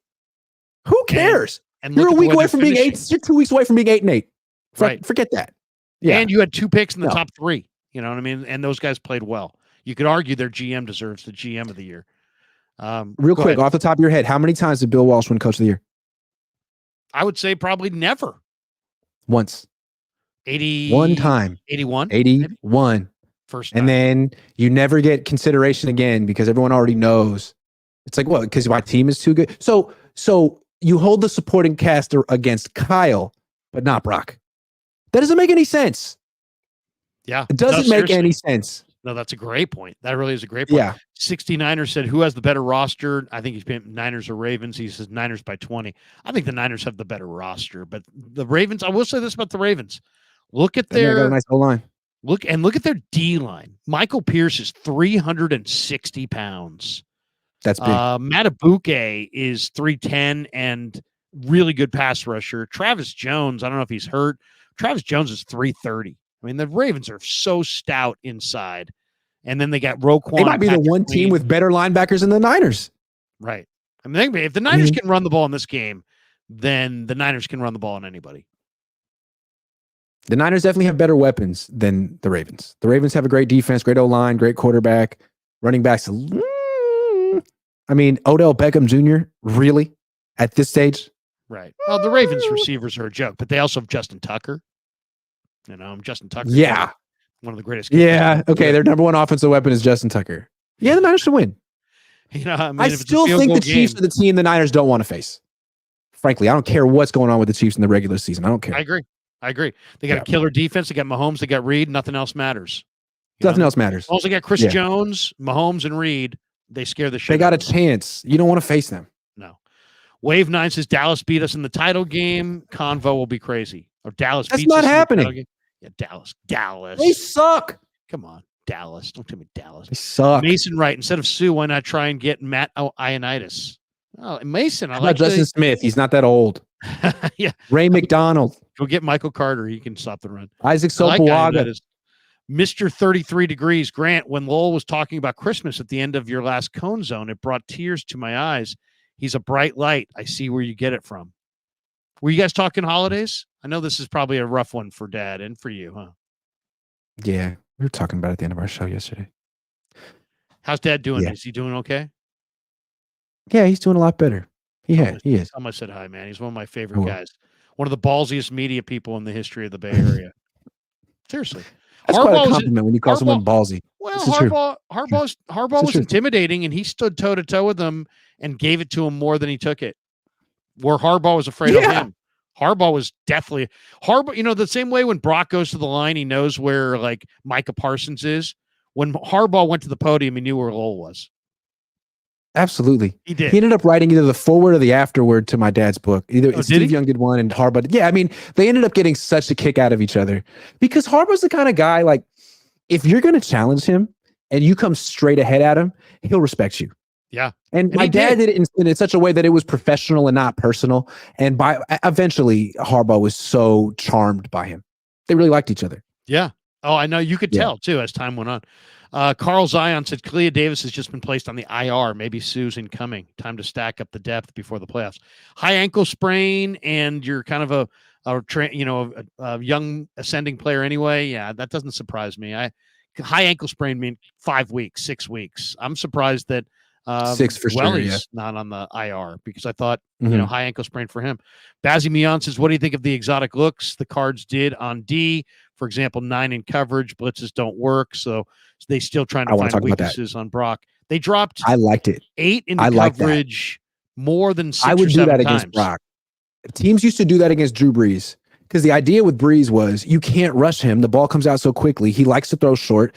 Who cares? And you're a week away from being 8. You're 2 weeks away from being 8-8. Right. Forget that. Yeah. And you had 2 picks in the top 3. You know what I mean? And those guys played well. You could argue their GM deserves the GM of the year. Real quick, off the top of your head, how many times did Bill Walsh win Coach of the Year? I would say probably never. Once. 81 time. 81? 81. Maybe? First time. And then you never get consideration again because everyone already knows. It's like, what? Because my team is too good. So you hold the supporting cast against Kyle, but not Brock. That doesn't make any sense. Yeah. It doesn't make any sense. No, that's a great point. That really is a great point. Yeah. 69ers said, who has the better roster? I think he's been Niners or Ravens. He says Niners by 20. I think the Niners have the better roster, but the Ravens, I will say this about the Ravens. Look at their got a nice O-line. Look at their D-line. Michael Pierce is 360 pounds. That's big. Matabuke is 310 and really good pass rusher. Travis Jones, I don't know if he's hurt. Travis Jones is 330. I mean, the Ravens are so stout inside. And then they got Roquan. They might be the one team with better linebackers than the Niners. Right. I mean, if the Niners can run the ball in this game, then the Niners can run the ball on anybody. The Niners definitely have better weapons than the Ravens. The Ravens have a great defense, great O-line, great quarterback, running backs. I mean, Odell Beckham Jr., really? At this stage? Right. Well, the Ravens receivers are a joke, but they also have Justin Tucker. Justin Tucker. Yeah. One of the greatest. Yeah. Okay. Their number one offensive weapon is Justin Tucker. Yeah, the Niners should win. I still think the Chiefs are the team the Niners don't want to face. Frankly, I don't care what's going on with the Chiefs in the regular season. I don't care. I agree. They got a killer defense. They got Mahomes. They got Reed. Nothing else matters. Nothing else matters. Also, got Chris Jones, Mahomes, and Reed. They scare the shit. They got a chance. You don't want to face them. No. Wave 9 says Dallas beat us in the title game. Convo will be crazy. Or Dallas That's beats us not happening. Yeah, Dallas. They suck. Come on, Dallas. Don't tell me Dallas. They suck. Mason Wright. Instead of Sue, why not try and get Matt Ioannidis? Oh, Mason. I like Justin Smith. He's not that old. Yeah. Ray McDonald. Go get Michael Carter. He can stop the run. Isaac Sopoaga. Like Mr. 33 Degrees. Grant, when Lowell was talking about Christmas at the end of your last Cone Zone, it brought tears to my eyes. He's a bright light. I see where you get it from. Were you guys talking holidays? I know this is probably a rough one for Dad and for you, huh? Yeah, we were talking about it at the end of our show yesterday. How's Dad doing? Yeah. Is he doing okay? Yeah, he's doing a lot better. He is. I must say hi, man. He's one of my favorite guys. One of the ballsiest media people in the history of the Bay Area. Seriously. That's quite a compliment when you call someone ballsy. Well, Harbaugh was intimidating, and he stood toe-to-toe with him and gave it to him more than he took it. Where Harbaugh was afraid of him. Harbaugh was definitely the same way when Brock goes to the line, he knows where like Micah Parsons is. When Harbaugh went to the podium, he knew where Lowell was. Absolutely. He did. He ended up writing either the foreword or the afterword to my dad's book. Either Steve Young did one and Harbaugh. Yeah, I mean, they ended up getting such a kick out of each other because Harbaugh's the kind of guy, like, if you're going to challenge him and you come straight ahead at him, he'll respect you. Yeah. And my dad did it in such a way that it was professional and not personal. And eventually, Harbaugh was so charmed by him. They really liked each other. Yeah. Oh, I know. You could tell, too, as time went on. Carl Zion said, Kalia Davis has just been placed on the IR. Maybe Susan coming. Time to stack up the depth before the playoffs. High ankle sprain, and you're kind of a young ascending player anyway. Yeah, that doesn't surprise me. High ankle sprain mean 5 weeks, 6 weeks. I'm surprised that 6 for sure. He's not on the IR because I thought, high ankle sprain for him. Bazzi Mion says, what do you think of the exotic looks the Cards did on D? For example, 9 in coverage, blitzes don't work. So they still trying to find weaknesses on Brock. They dropped. I liked it. 8 in coverage more than 6 I would or 7 do that times. Against Brock. Teams used to do that against Drew Brees because the idea with Brees was you can't rush him. The ball comes out so quickly. He likes to throw short.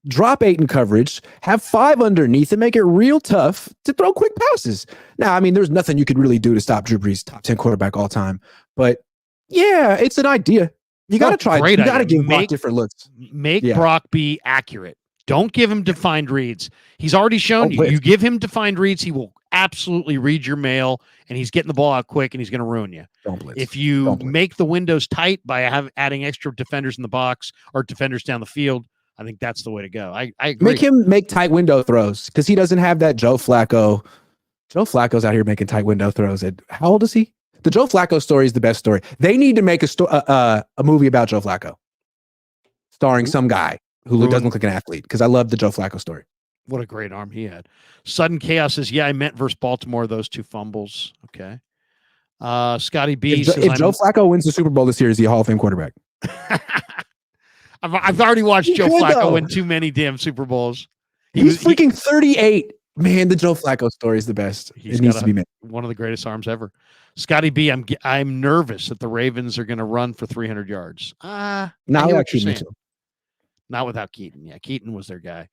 Drop 8 in coverage, have 5 underneath, and make it real tough to throw quick passes. Now, I mean, there's nothing you could really do to stop Drew Brees, top 10 quarterback all time. But yeah, it's an idea. You got to try. You got to give Brock different looks. Make Brock be accurate. Don't give him defined reads. He's already shown you. You give him defined reads, he will absolutely read your mail, and he's getting the ball out quick, and he's going to ruin you. Don't blitz. If you make the windows tight by adding extra defenders in the box or defenders down the field, I think that's the way to go. I agree. Make him make tight window throws because he doesn't have that Joe Flacco. Joe Flacco's out here making tight window throws. How old is he? The Joe Flacco story is the best story. They need to make a movie about Joe Flacco, starring some guy who doesn't look like an athlete. Because I love the Joe Flacco story. What a great arm he had. Sudden Chaos says, "Yeah, I meant versus Baltimore. Those 2 fumbles." Okay. Scotty B says, if Joe Flacco wins the Super Bowl this year, is he a Hall of Fame quarterback? I've already watched Joe Flacco win too many damn Super Bowls. He's freaking 38. Man, the Joe Flacco story is the best. It needs to be made. One of the greatest arms ever. Scotty B, I'm nervous that the Ravens are going to run for 300 yards. Not without Keaton. Not without Keaton. Yeah, Keaton was their guy.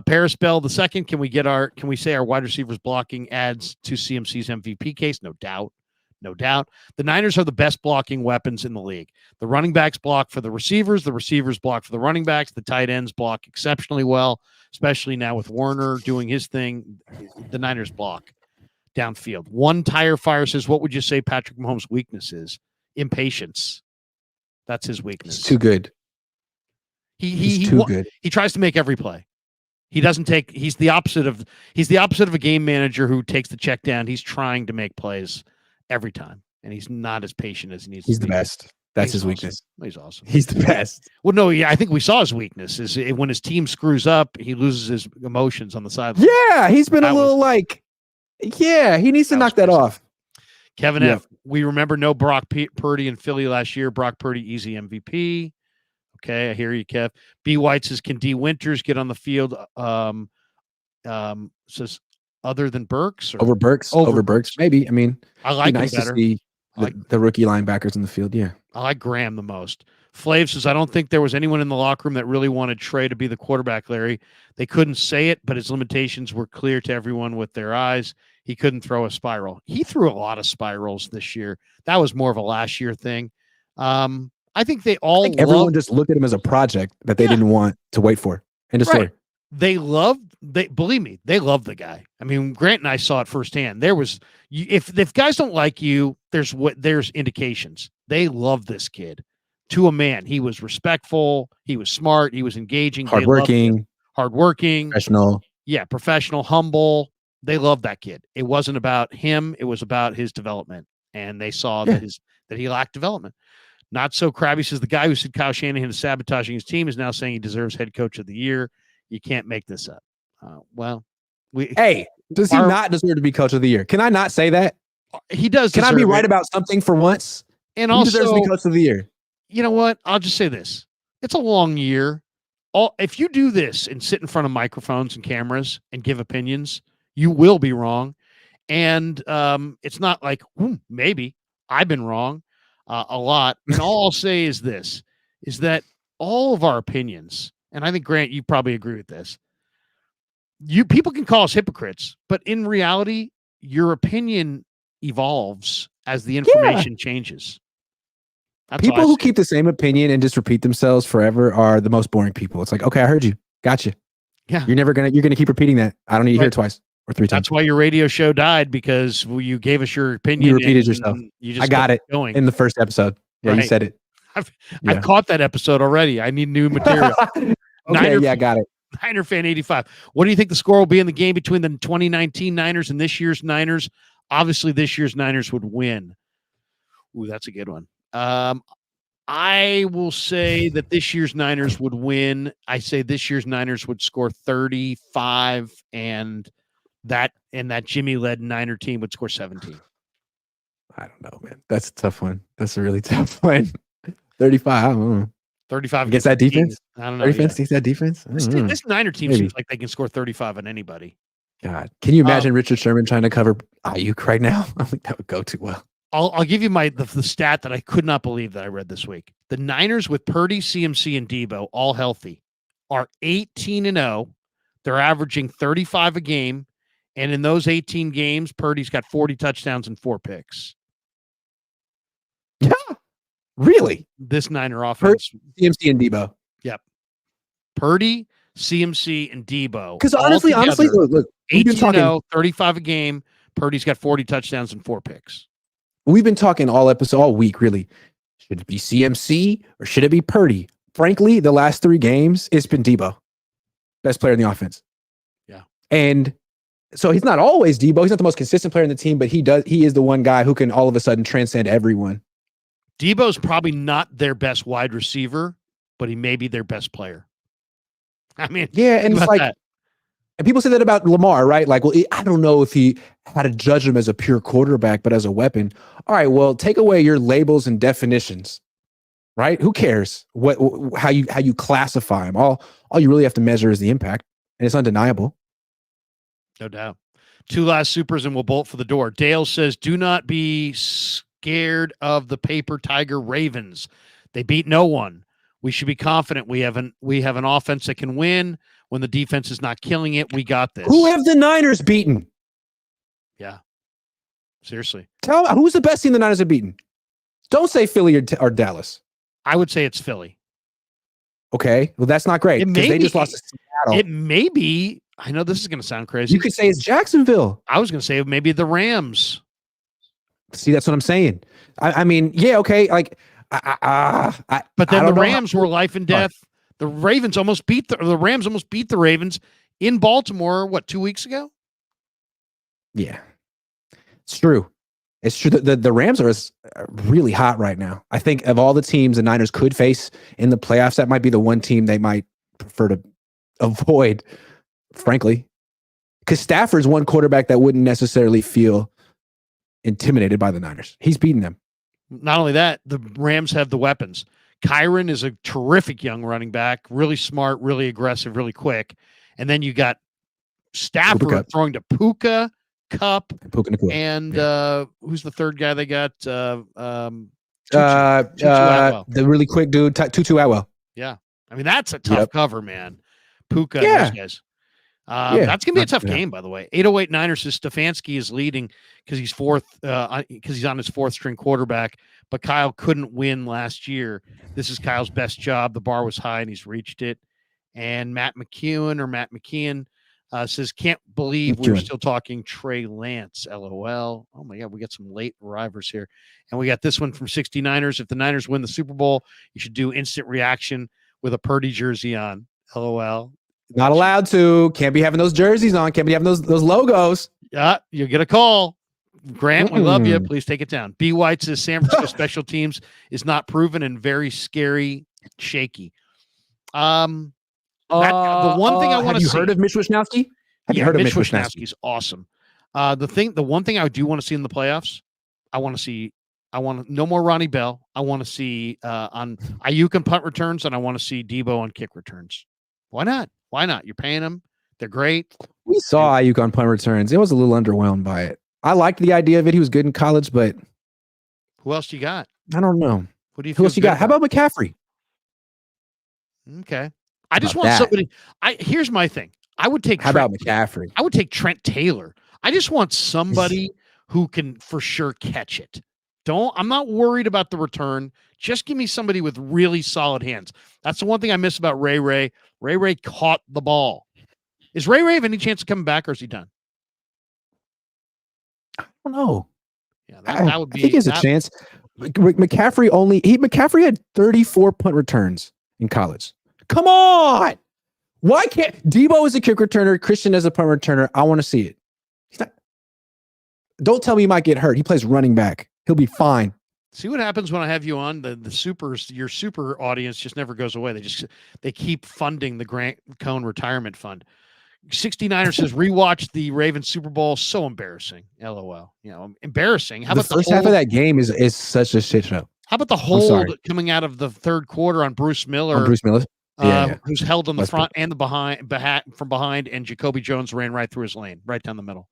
Paris Bell the second. Can we say our wide receivers blocking adds to CMC's MVP case? No doubt. No doubt. The Niners are the best blocking weapons in the league. The running backs block for the receivers block for the running backs. The tight ends block exceptionally well, especially now with Warner doing his thing. The Niners block downfield. One Tire Fire says, what would you say Patrick Mahomes' weakness is? Impatience. That's his weakness. He's too good. He's too good. He tries to make every play. He doesn't take. He's the opposite of a game manager who takes the check down. He's trying to make plays every time, and he's not as patient as he needs to be. He's the best. That's his weakness. He's awesome. He's the best. Well, no, yeah, I think we saw his weakness is when his team screws up, he loses his emotions on the sideline. Yeah, he's been a little he needs to knock that off. Kevin F. We remember no Brock Purdy in Philly last year. Brock Purdy, easy MVP. Okay, I hear you, Kev. B. White says, can D. Winters get on the field? Says other than Burks? Over Burks? Over Burks, maybe. I mean, I like nice better. To see the rookie linebackers in the field, yeah. I like Graham the most. Flav says, I don't think there was anyone in the locker room that really wanted Trey to be the quarterback, Larry. They couldn't say it, but his limitations were clear to everyone with their eyes. He couldn't throw a spiral. He threw a lot of spirals this year. That was more of a last year thing. I think everyone just looked at him as a project that they didn't want to wait for. End of story. Believe me, they love the guy. I mean, Grant and I saw it firsthand. There was, if guys don't like you, there's indications. They love this kid to a man. He was respectful. He was smart. He was engaging. Hardworking. Professional. Yeah. Professional, humble. They loved that kid. It wasn't about him. It was about his development. And they saw that he lacked development. Not so crabby says the guy who said Kyle Shanahan is sabotaging his team is now saying he deserves head coach of the year. You can't make this up. Does he not deserve to be coach of the year? Can I not say that? He does. Can I be right about something for once? And he also deserves to be coach of the year. You know what? I'll just say this. It's a long year. If you do this and sit in front of microphones and cameras and give opinions, you will be wrong. And it's not like, maybe I've been wrong a lot. And all I'll say is this, is that all of our opinions, and I think, Grant, you probably agree with this, people can call us hypocrites, but in reality, your opinion evolves as the information changes. That's people who keep the same opinion and just repeat themselves forever are the most boring people. It's like, okay, I heard you. Gotcha. Yeah. You're going to keep repeating that. I don't need to hear it twice or 3 times. That's why your radio show died, because you gave us your opinion. You repeated yourself. I got it in the first episode. Yeah, you said it. I've caught that episode already. I need new material. Okay, got it. Niner fan 85. What do you think the score will be in the game between the 2019 Niners and this year's Niners? Obviously, this year's Niners would win. Ooh, that's a good one. I will say that this year's Niners would win. I say this year's Niners would score 35, and that Jimmy-led Niner team would score 17. I don't know, man. That's a tough one. That's a really tough one. 35, I don't know. 35 against that defense? I don't know. Against that defense? This Niner team seems like they can score 35 on anybody. God. Can you imagine Richard Sherman trying to cover Ayuk right now? I think that would go too well. I'll give you the stat that I could not believe that I read this week. The Niners with Purdy, CMC, and Debo all healthy are 18-0. They're averaging 35 a game. And in those 18 games, Purdy's got 40 touchdowns and 4 picks. Yeah. Really? This Niner offense. Purdy, CMC, and Debo. Yep. Purdy, CMC, and Debo. Because honestly, look, 18-0, 35 a game. Purdy's got 40 touchdowns and 4 picks. We've been talking all week, really. Should it be CMC or should it be Purdy? Frankly, the last 3 games, it's been Debo. Best player in the offense. Yeah. And so he's not always Debo. He's not the most consistent player in the team, but he is the one guy who can all of a sudden transcend everyone. Debo's probably not their best wide receiver, but he may be their best player. I mean, yeah, and it's like that. And people say that about Lamar, right? Like, well, I don't know if he had to judge him as a pure quarterback, but as a weapon. All right, well, take away your labels and definitions, right? Who cares how you classify him? All you really have to measure is the impact, and it's undeniable. No doubt. 2 last supers, and we'll bolt for the door. Dale says, "Do not be scared of the paper tiger Ravens. They beat no one. We should be confident we have an offense that can win." When the defense is not killing it, we got this. Who have the Niners beaten? Yeah. Seriously. Tell me, who's the best team the Niners have beaten? Don't say Philly or Dallas. I would say it's Philly. Okay. Well, that's not great because they just lost to Seattle. It may be. I know this is going to sound crazy. You could say it's Jacksonville. I was going to say maybe the Rams. See, that's what I'm saying. I mean, yeah, okay. Like, but then the Rams were life and death. The Ravens almost beat the Rams almost beat the Ravens in Baltimore, 2 weeks ago? Yeah. It's true. It's true that the Rams are really hot right now. I think of all the teams the Niners could face in the playoffs, that might be the one team they might prefer to avoid, frankly. Because Stafford's one quarterback that wouldn't necessarily feel intimidated by the Niners. He's beaten them. Not only that, the Rams have the weapons. Kyron is a terrific young running back, really smart, really aggressive, really quick. And then you got Stafford throwing to Puka, Cup, and who's the third guy they got? Tutu the really quick dude, Tutu Atwell. Yeah. I mean, that's a tough cover, man. Puka and those guys. That's going to be a tough game, by the way. 808 Niners says Stefanski is leading because he's on his 4th string quarterback, but Kyle couldn't win last year. This is Kyle's best job. The bar was high and he's reached it. And Matt McKeon says, can't believe we're still talking Trey Lance, LOL. Oh my God, we got some late arrivers here. And we got this one from 69ers. If the Niners win the Super Bowl, you should do instant reaction with a Purdy jersey on, LOL. Not allowed to. Can't be having those jerseys on. Can't be having those logos. Yeah, you'll get a call. Grant, we love you. Please take it down. B. White says San Francisco special teams is not proven and very scary, shaky. The one thing I want to see. Have you heard of Mitch Wishnowsky? Mitch Wishnowsky is awesome. The one thing I do want to see in the playoffs, I want no more Ronnie Bell. I want to see on Ayuk and punt returns, and I want to see Debo on kick returns. Why not? Why not? You're paying them. They're great. We saw Ayuk on punt returns. It was a little underwhelmed by it. I liked the idea of it. He was good in college, but who else you got? I don't know. What do you? Who else you got? How about McCaffrey? Okay. I just want somebody. Here's my thing. I would take How about McCaffrey? I would take Trent Taylor. I just want somebody who can for sure catch it. I'm not worried about the return. Just give me somebody with really solid hands. That's the one thing I miss about Ray Ray. Ray Ray caught the ball. Is Ray Ray have any chance of coming back, or is he done? I don't know. Yeah, that would be. I think he has a chance. McCaffrey had 34 punt returns in college. Come on. Why can't Debo is a kick returner, Christian as a punt returner? I want to see it. Don't tell me he might get hurt. He plays running back. He'll be fine. See what happens when I have you on. The supers, your super audience just never goes away. They keep funding the Grant Cohn retirement fund. 69er says rewatch the Ravens Super Bowl. So embarrassing. LOL. Embarrassing. How about the first half of that game is such a shit show. How about the hold coming out of the third quarter on Bruce Miller? Who's held on the front and the from behind, and Jacoby Jones ran right through his lane, right down the middle.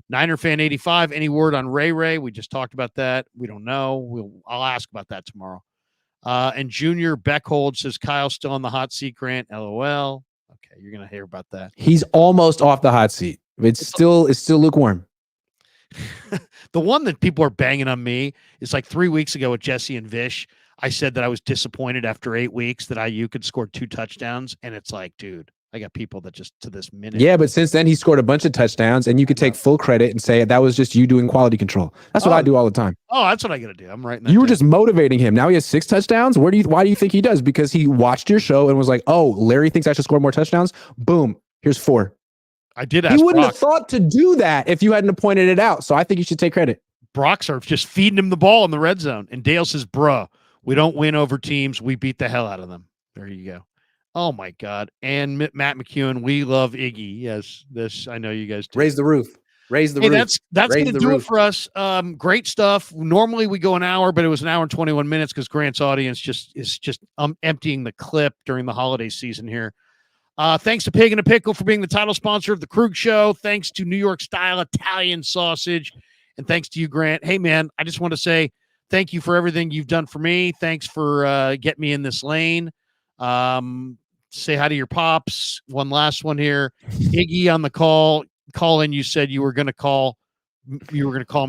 Niner fan 85. Any word on Ray Ray? We just talked about that. We don't know. I'll ask about that tomorrow. And Junior Beckhold says Kyle's still on the hot seat. Grant, LOL. Okay, you're gonna hear about that. He's almost off the hot seat. It's still lukewarm. The one that people are banging on me is like 3 weeks ago with Jesse and Vish. I said that I was disappointed after 8 weeks that Ayuk had scored 2 touchdowns, and it's like, dude, I got people that just to this minute. Yeah, but since then he scored a bunch of touchdowns, and you could take full credit and say that was just you doing quality control. That's what I do all the time. Oh, that's what I got to do. I'm writing that. You were just motivating him. Now he has 6 touchdowns. Why do you think he does? Because he watched your show and was like, "Oh, Larry thinks I should score more touchdowns." Boom, here's 4. I did ask He wouldn't Brock. have thought to do that if you hadn't pointed it out. So I think you should take credit. Brock's are just feeding him the ball in the red zone, and Dale says, "Bruh, we don't win over teams. We beat the hell out of them." There you go. Oh, my God. And Matt McEwen, we love Iggy. Yes, this I know you guys do. Raise the roof. Raise the roof. That's going to do it for us. Great stuff. Normally we go an hour, but it was an hour and 21 minutes because Grant's audience is just emptying the clip during the holiday season here. Thanks to Pig and a Pickle for being the title sponsor of the Krug Show. Thanks to New York Style Italian Sausage. And thanks to you, Grant. Hey, man, I just want to say thank you for everything you've done for me. Thanks for getting me in this lane. Say hi to your pops. One last one here. Iggy on the call in. You said you were going to call me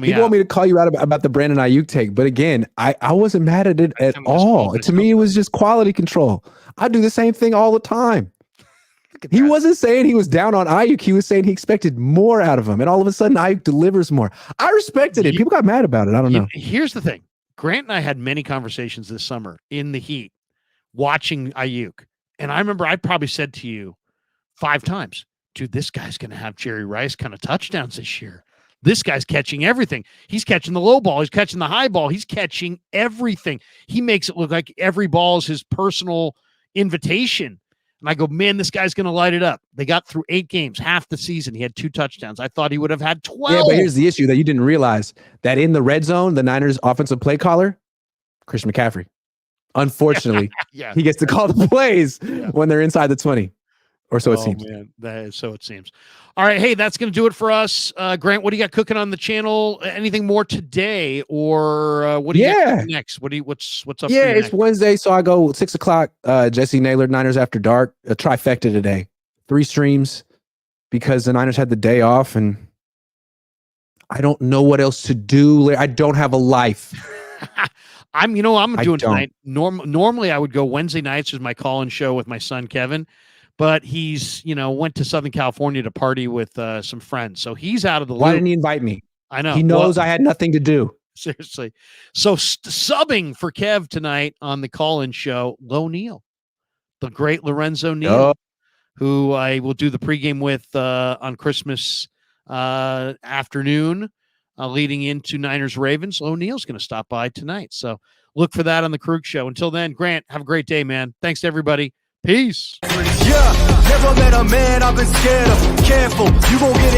People want me to call you out about the Brandon Ayuk take. But again, I wasn't mad at it at all. To me, it was just quality control. I do the same thing all the time. He wasn't saying he was down on Ayuk. He was saying he expected more out of him. And all of a sudden, Ayuk delivers more. I respected it. People got mad about it. I don't know. Here's the thing. Grant and I had many conversations this summer in the heat watching Ayuk. And I remember I probably said to you 5 times, dude, this guy's going to have Jerry Rice kind of touchdowns this year. This guy's catching everything. He's catching the low ball. He's catching the high ball. He's catching everything. He makes it look like every ball is his personal invitation. And I go, man, this guy's going to light it up. They got through 8 games, half the season. He had 2 touchdowns. I thought he would have had 12. Yeah, but here's the issue that you didn't realize, that in the red zone, the Niners offensive play caller, Christian McCaffrey. Unfortunately, he gets to call the plays when they're inside the 20. Or so it seems. Man, so it seems. All right, hey, that's going to do it for us. Grant, what do you got cooking on the channel? Anything more today, or what do you got next? What's up? Yeah, it's Wednesday, so I go 6:00. Jesse Naylor, Niners After Dark, a trifecta today. 3 streams because the Niners had the day off, and I don't know what else to do. I don't have a life. I'm doing tonight. Normally I would go Wednesday nights as my call-in show with my son Kevin. But he's, went to Southern California to party with some friends. So he's out of the loop. Why didn't he invite me? I know. He knows I had nothing to do. Seriously. So subbing for Kev tonight on the call-in show, Lo Neal, the great Lorenzo Neal, who I will do the pregame with on Christmas afternoon leading into Niners Ravens. Lo Neal's going to stop by tonight. So look for that on the Krug Show. Until then, Grant, have a great day, man. Thanks to everybody. Peace. Yeah, never met a man I've been scared of. Careful, you gon' get